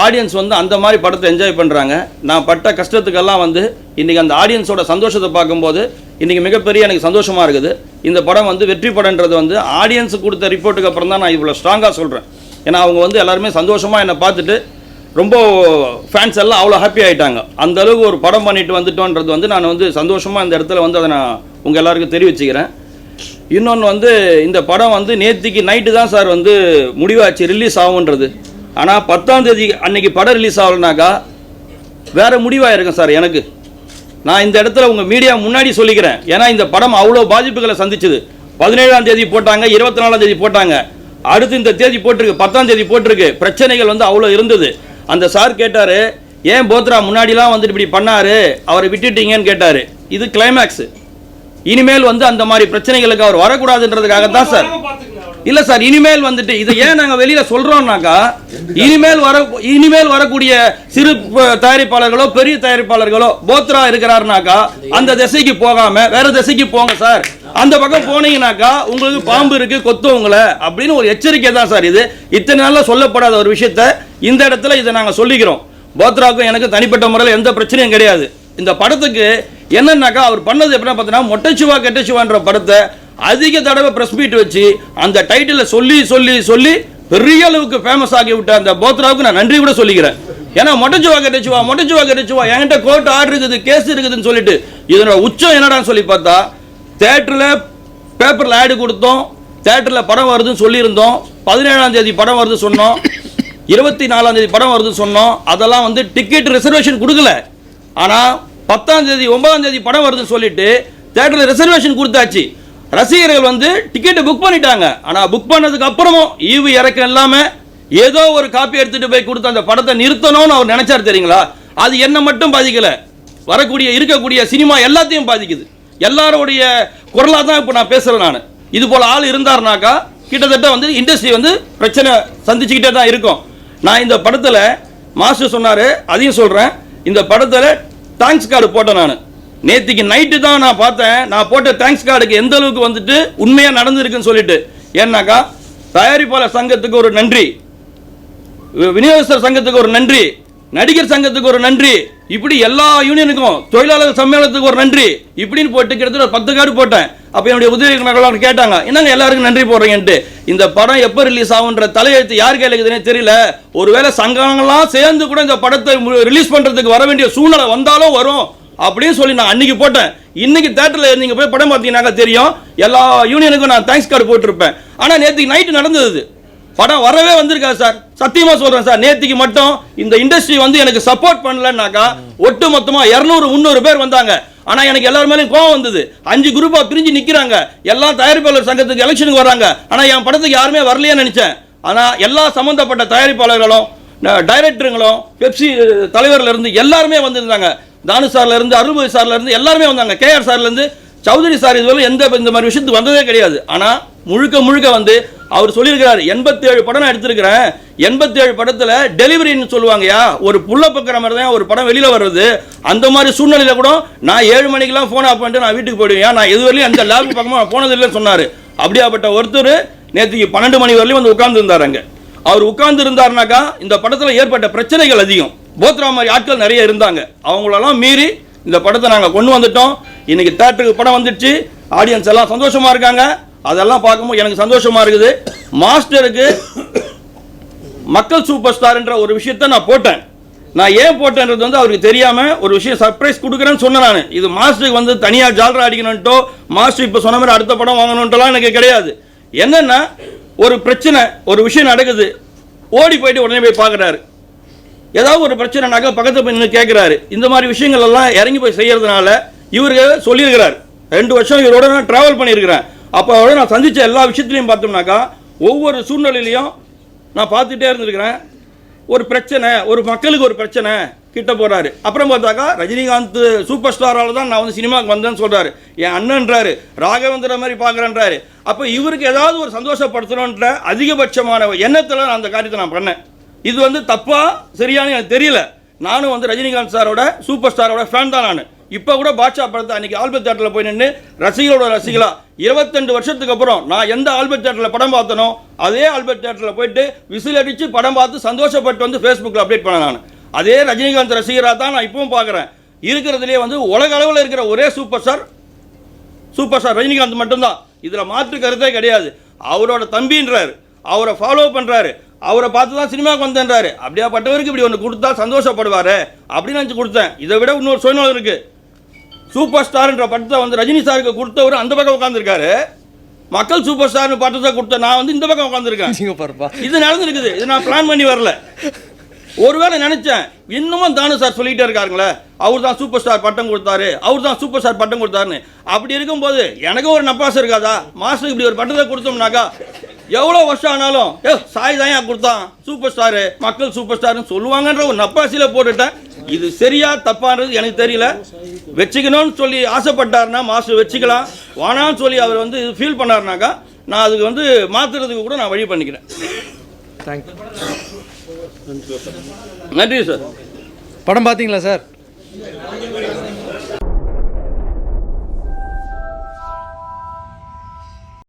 ஆடியன்ஸ் வந்து அந்த மாதிரி படத்தை என்ஜாய் பண்ணுறாங்க. நான் பட்ட கஷ்டத்துக்கெல்லாம் வந்து இன்றைக்கி அந்த ஆடியன்ஸோட சந்தோஷத்தை பார்க்கும்போது இன்றைக்கி மிகப்பெரிய எனக்கு சந்தோஷமாக இருக்குது. இந்த படம் வந்து வெற்றி படன்றது வந்து ஆடியன்ஸுக்கு கொடுத்த ரிப்போர்ட்டுக்கு அப்புறம் தான் நான் இவ்வளோ ஸ்ட்ராங்காக சொல்கிறேன். ஏன்னா அவங்க வந்து எல்லாருமே சந்தோஷமாக என்னை பார்த்துட்டு ரொம்ப ஃபேன்ஸ் எல்லாம் அவ்வளோ ஹாப்பி ஆகிட்டாங்க. அந்தளவுக்கு ஒரு படம் பண்ணிட்டு வந்துட்டோன்றது வந்து நான் வந்து சந்தோஷமாக இந்த இடத்துல வந்து அதை நான் உங்கள் எல்லாருக்கும் தெரிவிச்சுக்கிறேன். இன்னொன்று வந்து இந்த படம் வந்து நேற்றுக்கு நைட்டு தான் சார் வந்து முடிவாச்சு ரிலீஸ் ஆகுன்றது. ஆனால் 10ஆம் தேதி அன்றைக்கி படம் ரிலீஸ் ஆகலைனாக்கா வேறு முடிவாக இருக்கும் சார் எனக்கு. நான் இந்த இடத்துல உங்கள் மீடியா முன்னாடி சொல்லிக்கிறேன். ஏன்னா இந்த படம் அவ்வளோ பாதிப்புகளை சந்திச்சுது. 17ஆம் தேதி போட்டாங்க, 24ஆம் தேதி போட்டாங்க, அடுத்து இந்த தேதி போட்டிருக்கு, 10ஆம் தேதி போட்டிருக்கு. பிரச்சனைகள் வந்து அவ்வளோ இருந்தது. அந்த சார் கேட்டார், ஏன் போத்ரா முன்னாடிலாம் வந்துட்டு இப்படி பண்ணார், அவரை விட்டுட்டீங்கன்னு கேட்டார். இது கிளைமேக்ஸு. இனிமேல் வந்து அந்த மாதிரி பிரச்சனைகளுக்கு அவர் வரக்கூடாதுன்றதுக்காக தான் சார். இல்லை சார், இனிமேல் வந்துட்டு இதை ஏன் நாங்கள் வெளியில் சொல்கிறோம்னாக்கா, இனிமேல் வரக்கூடிய சிறு தயாரிப்பாளர்களோ பெரிய தயாரிப்பாளர்களோ போத்ரா இருக்கிறாருனாக்கா அந்த திசைக்கு போகாமல் வேறு திசைக்கு போங்க சார். அந்த பக்கம் போனீங்கன்னாக்கா உங்களுக்கு பாம்பு இருக்குது, கொத்துவங்களை அப்படின்னு ஒரு எச்சரிக்கை தான் சார் இது. இத்தனை நாளில் சொல்லப்படாத ஒரு விஷயத்த இந்த இடத்துல இதை நாங்கள் சொல்லிக்கிறோம். போத்ராவுக்கும் எனக்கு தனிப்பட்ட முறையில் எந்த பிரச்சனையும் கிடையாது. இந்த படத்துக்கு என்னன்னாக்கா அவர் பண்ணது எப்படின்னா பார்த்தீங்கன்னா, மொட்டை சிவா கெட்ட சிவான்ற படத்தை அதிக தடவை ப்ரெஸ் மீட் வச்சு அந்த டைட்டில் சொல்லி சொல்லி சொல்லி பெரிய அளவுக்கு ஃபேமஸ் ஆகி விட்ட அந்த போத்ராவுக்கு நான் நன்றி கூட சொல்லிக்கிறேன். ஏன்னா மொட்டை சிவா கெட்ட சிவா என்கிட்ட கோர்ட் ஆர்டர் இருக்குது, கேஸ் இருக்குதுன்னு சொல்லிட்டு இதனோட உச்சம் என்னடான்னு சொல்லி பார்த்தா, தேட்டரில் பேப்பரில் ஆடு கொடுத்தோம், தேட்டரில் படம் வருதுன்னு சொல்லியிருந்தோம், 17ஆம் தேதி படம் வருது சொன்னோம், 24ஆம் தேதி படம் வருதுன்னு சொன்னோம். அதெல்லாம் வந்து டிக்கெட் ரிசர்வேஷன் கொடுக்கல. ஆனால் 10ஆம் தேதி 9ஆம் தேதி படம் வருதுன்னு சொல்லிட்டு தேட்டரில் ரிசர்வேஷன் கொடுத்தாச்சு. ரசிகர்கள் வந்து டிக்கெட்டை புக் பண்ணிட்டாங்க. ஆனால் புக் பண்ணதுக்கு அப்புறமும் ஈவு இறக்கம் இல்லாமல் ஏதோ ஒரு காப்பி எடுத்துகிட்டு போய் கொடுத்து அந்த படத்தை நிறுத்தணும்னு அவர் நினைச்சார் தெரியுங்களா. அது என்ன மட்டும் பாதிக்கலை, இருக்கக்கூடிய சினிமா எல்லாத்தையும் பாதிக்குது. எல்லாருடைய குரலாக தான் இப்போ நான் பேசுகிறேன். நான் இது போல் ஆள் இருந்தாருனாக்கா கிட்டத்தட்ட வந்து இண்டஸ்ட்ரி வந்து பிரச்சனை சந்திச்சுக்கிட்டே தான் இருக்கும். நான் இந்த படத்தில் மாஸ்டர் சொன்னார், அதையும் சொல்கிறேன், இந்த படத்தில் தேங்க்ஸ் கார்டு போட்டேன். நான் நேற்றுக்கு நைட்டு தான் நான் பார்த்தேன், நான் போட்ட தேங்க்ஸ் கார்டுக்கு எந்த அளவுக்கு வந்துட்டு உண்மையாக நடந்திருக்குன்னு சொல்லிட்டு. ஏன்னாக்கா தயாரிப்பாளர் சங்கத்துக்கு ஒரு நன்றி, விநியோகஸ்தர் சங்கத்துக்கு ஒரு நன்றி, நடிகர் சங்கத்துக்கு ஒரு நன்றி, இப்படி எல்லா யூனியனுக்கும், தொழிலாளர் சம்மேளனத்துக்கு ஒரு நன்றி, இப்படின்னு போட்டு கிட்டத்தட்ட 10 கார்டு போட்டேன். அப்போ என்னுடைய உதவியாளர்கள் கேட்டாங்க, என்னங்க எல்லாருக்கும் நன்றி போடுறீங்கன்ட்டு. இந்த படம் எப்போ ரிலீஸ் ஆகுன்ற தலையெழுத்து யார் கையில் இருக்குதுன்னே தெரியல. ஒருவேளை சங்கங்கள்லாம் சேர்ந்து கூட இந்த படத்தை ரிலீஸ் பண்ணுறதுக்கு வர வேண்டிய சூழ்நிலை வந்தாலும் வரும் அப்படின்னு சொல்லி நான் அன்னைக்கு போட்டேன். இன்னைக்கு தேட்டரில் நீங்கள் போய் படம் பார்த்தீங்கன்னாக்கா தெரியும், எல்லா யூனியனுக்கும் நான் தேங்க்ஸ் கார்டு போட்டிருப்பேன். ஆனால் நேற்றுக்கு நைட்டு நடந்தது, படம் வரவே வந்திருக்காது சார். சத்தியமா சொல்றேன் சார், நேத்திக்கு மட்டும் இந்த இண்டஸ்ட்ரி வந்து எனக்கு சப்போர்ட் பண்ணலன்னாக்கா ஒட்டு மொத்தமா 200-300 பேர் வந்தாங்க. ஆனா எனக்கு எல்லாரும் மேலேயும் கோவம் வந்தது. 5 குரூப்பா பிரிஞ்சு நிக்கிறாங்க, எல்லாம் தயாரிப்பாளர் சங்கத்துக்கு எலெக்ஷனுக்கு வராங்க. ஆனா என் படத்துக்கு யாருமே வரலையே நினைச்சேன். ஆனா எல்லா சம்பந்தப்பட்ட தயாரிப்பாளர்களும், டைரக்டருங்களும், பெப்சி தலைவர்ல இருந்து எல்லாருமே வந்திருந்தாங்க. தானு சார்ல இருந்து, அருள்மொழி சார்ல இருந்து எல்லாருமே வந்தாங்க. கேஆர் சார்ல இருந்து சௌதரி சார் இதுவரை இந்த மாதிரி விஷயத்துக்கு வந்ததே கிடையாது. ஆனா முழுக்க வந்து அவர் சொல்லியிருக்கிறார், 87 படம் நான் எடுத்திருக்கிறேன், 87 படத்துல டெலிவரின்னு சொல்லுவாங்கயா, ஒரு புள்ள பக்கிற மாதிரி தான் ஒரு படம் வெளியில வர்றது. அந்த மாதிரி சூழ்நிலையில கூட நான் 7 மணிக்கெல்லாம் போன் ஆஃப் பண்ணிட்டு நான் வீட்டுக்கு போயிடுவேன், நான் இதுவரையிலும் அந்த லேப் பக்கமா போனது இல்லைன்னு சொன்னாரு. அப்படியாப்பட்ட ஒருத்தர் நேற்றுக்கு 12 மணி வரையிலும் வந்து உட்கார்ந்து இருந்தாருங்க. அவர் உட்கார்ந்து இருந்தாருனாக்கா இந்த படத்துல ஏற்பட்ட பிரச்சனைகள் அதிகம். போத்ரா மாதிரி ஆட்கள் நிறைய இருந்தாங்க, அவங்களெல்லாம் மீறி இந்த படத்தை நாங்கள் கொண்டு வந்துட்டோம். இன்னைக்கு தேட்டருக்கு படம் வந்துடுச்சு, ஆடியன்ஸ் எல்லாம் சந்தோஷமா இருக்காங்க. அதெல்லாம் பார்க்கும்போது எனக்கு சந்தோஷமா இருக்குது. மாஸ்டருக்கு மக்கள் சூப்பர் ஸ்டார்ன்ற ஒரு விஷயத்தை நான் போட்டேன். நான் ஏன் போட்டேன்றது வந்து அவருக்கு தெரியாம ஒரு விஷயம் சர்ப்ரைஸ் கொடுக்குறேன்னு சொன்னேன். நான் இது மாஸ்டருக்கு வந்து தனியாக ஜால்ரா அடிக்கணும்ட்டோ, மாஸ்டர் இப்போ சொன்ன மாதிரி அடுத்த படம் வாங்கணும்ட்டலாம் எனக்கு கிடையாது. என்னன்னா ஒரு பிரச்சனை, ஒரு விஷயம் நடக்குது, ஓடி போயிட்டு உடனே போய் பார்க்குறாரு. ஏதாவது ஒரு பிரச்சனைனாக்கா பக்கத்தில் போய் நின்று கேட்குறாரு. இந்த மாதிரி விஷயங்கள் எல்லாம் இறங்கி போய் செய்யறதுனால இவருக்கு சொல்லியிருக்கிறார். 2 வருஷம் இவரோட நான் டிராவல் பண்ணியிருக்கிறேன். அப்போ அவரோட நான் சந்தித்த எல்லா விஷயத்துலையும் பார்த்தோம்னாக்கா ஒவ்வொரு சூழ்நிலையிலையும் நான் பார்த்துட்டே இருந்திருக்கிறேன். ஒரு பிரச்சனை, ஒரு மக்களுக்கு ஒரு பிரச்சனை கிட்ட போகிறாரு. அப்புறம் பார்த்தாக்கா ரஜினிகாந்த் சூப்பர் ஸ்டாரால் தான் நான் வந்து சினிமாவுக்கு வந்தேன்னு சொல்கிறாரு. என் அண்ணன்றாரு, ராகவேந்திர மாதிரி பார்க்குறேன்றாரு. அப்போ இவருக்கு ஏதாவது ஒரு சந்தோஷப்படுத்தணுன்ற அதிகபட்சமான எண்ணத்தில் நான் அந்த காரியத்தை நான் பண்ணேன். இது வந்து தப்பா சரியானு எனக்கு தெரியல. நானும் வந்து ரஜினிகாந்த் சாரோட சூப்பர் ஸ்டாரோட ஃபேன் தான். நான் இப்போ கூட பாட்ஷா படத்தை அன்றைக்கி ஆல்பர்ட் தேட்டரில் போய் நின்று ரசிகரோட ரசிகலா 22 வருஷத்துக்கு அப்புறம் நான் எந்த ஆல்பர்ட் தேட்டரில் படம் பார்த்தனோ அதே ஆல்பர்ட் தேட்டரில் போயிட்டு விசில் அடித்து படம் பார்த்து சந்தோஷப்பட்டு வந்து ஃபேஸ்புக்கில் அப்டேட் பண்ணேன். நான் அதே ரஜினிகாந்த் ரசிகராக தான் நான் இப்பவும் பார்க்குறேன். இருக்கிறதுலே வந்து உலக அளவில் இருக்கிற ஒரே சூப்பர் ஸ்டார் ரஜினிகாந்த் மட்டும்தான். இதில் மாற்று கருத்தே கிடையாது. அவரோட தம்பின்றார், அவரை ஃபாலோ பண்ணுறாரு, அவரை பார்த்து தான் சினிமாவுக்கு வந்தேன்றாரு. அப்படியாப்பட்டவருக்கு இப்படி ஒன்று கொடுத்தா சந்தோஷப்படுவார் அப்படின்னு நினச்சி கொடுத்தேன். இதை விட இன்னொரு சூழ்நிலை இருக்குது. சூப்பர் ஸ்டார்ன்ற படத்தை வந்து ரஜினி சாருக்கு கொடுத்தவர் அந்த பக்கம் உட்காந்துருக்காரு, மக்கள் சூப்பர் ஸ்டார்னு படத்தை கொடுத்த நான் வந்து இந்த பக்கம் உட்காந்துருக்கேன். இது நடந்துருக்குது, இது நான் பிளான் பண்ணி வரல. ஒருவேளை நினைச்சேன், இன்னமும் தானு சார் சொல்லிக்கிட்டே இருக்காருங்களே, அவர் தான் சூப்பர் ஸ்டார் பட்டம் கொடுத்தாரு, அவர் தான் சூப்பர் ஸ்டார் பட்டம் கொடுத்தாருன்னு. அப்படி இருக்கும்போது எனக்கும் ஒரு நப்பாசம் இருக்காதா? மாஸ்டருக்கு இப்படி ஒரு பட்டத்தை கொடுத்தோம்னாக்கா எவ்வளோ வருஷம் ஆனாலும் சாய் தான் கொடுத்தான் சூப்பர் ஸ்டாரு, மக்கள் சூப்பர் ஸ்டார்னு சொல்லுவாங்கன்ற ஒரு நப்பாசியில் போட்டுட்டேன். இது சரியா தப்பான்றது எனக்கு தெரியல. வச்சுக்கணும்னு சொல்லி ஆசைப்பட்டாருன்னா மாஸ்டர் வச்சுக்கலாம், வானான்னு சொல்லி அவர் வந்து ஃபீல் பண்ணாருனாக்கா நான் அதுக்கு வந்து மாற்றுறதுக்கு கூட நான் வழி பண்ணிக்கிறேன். தேங்க்யூ. நன்றி சார். படம் பார்த்தீங்களா சார்?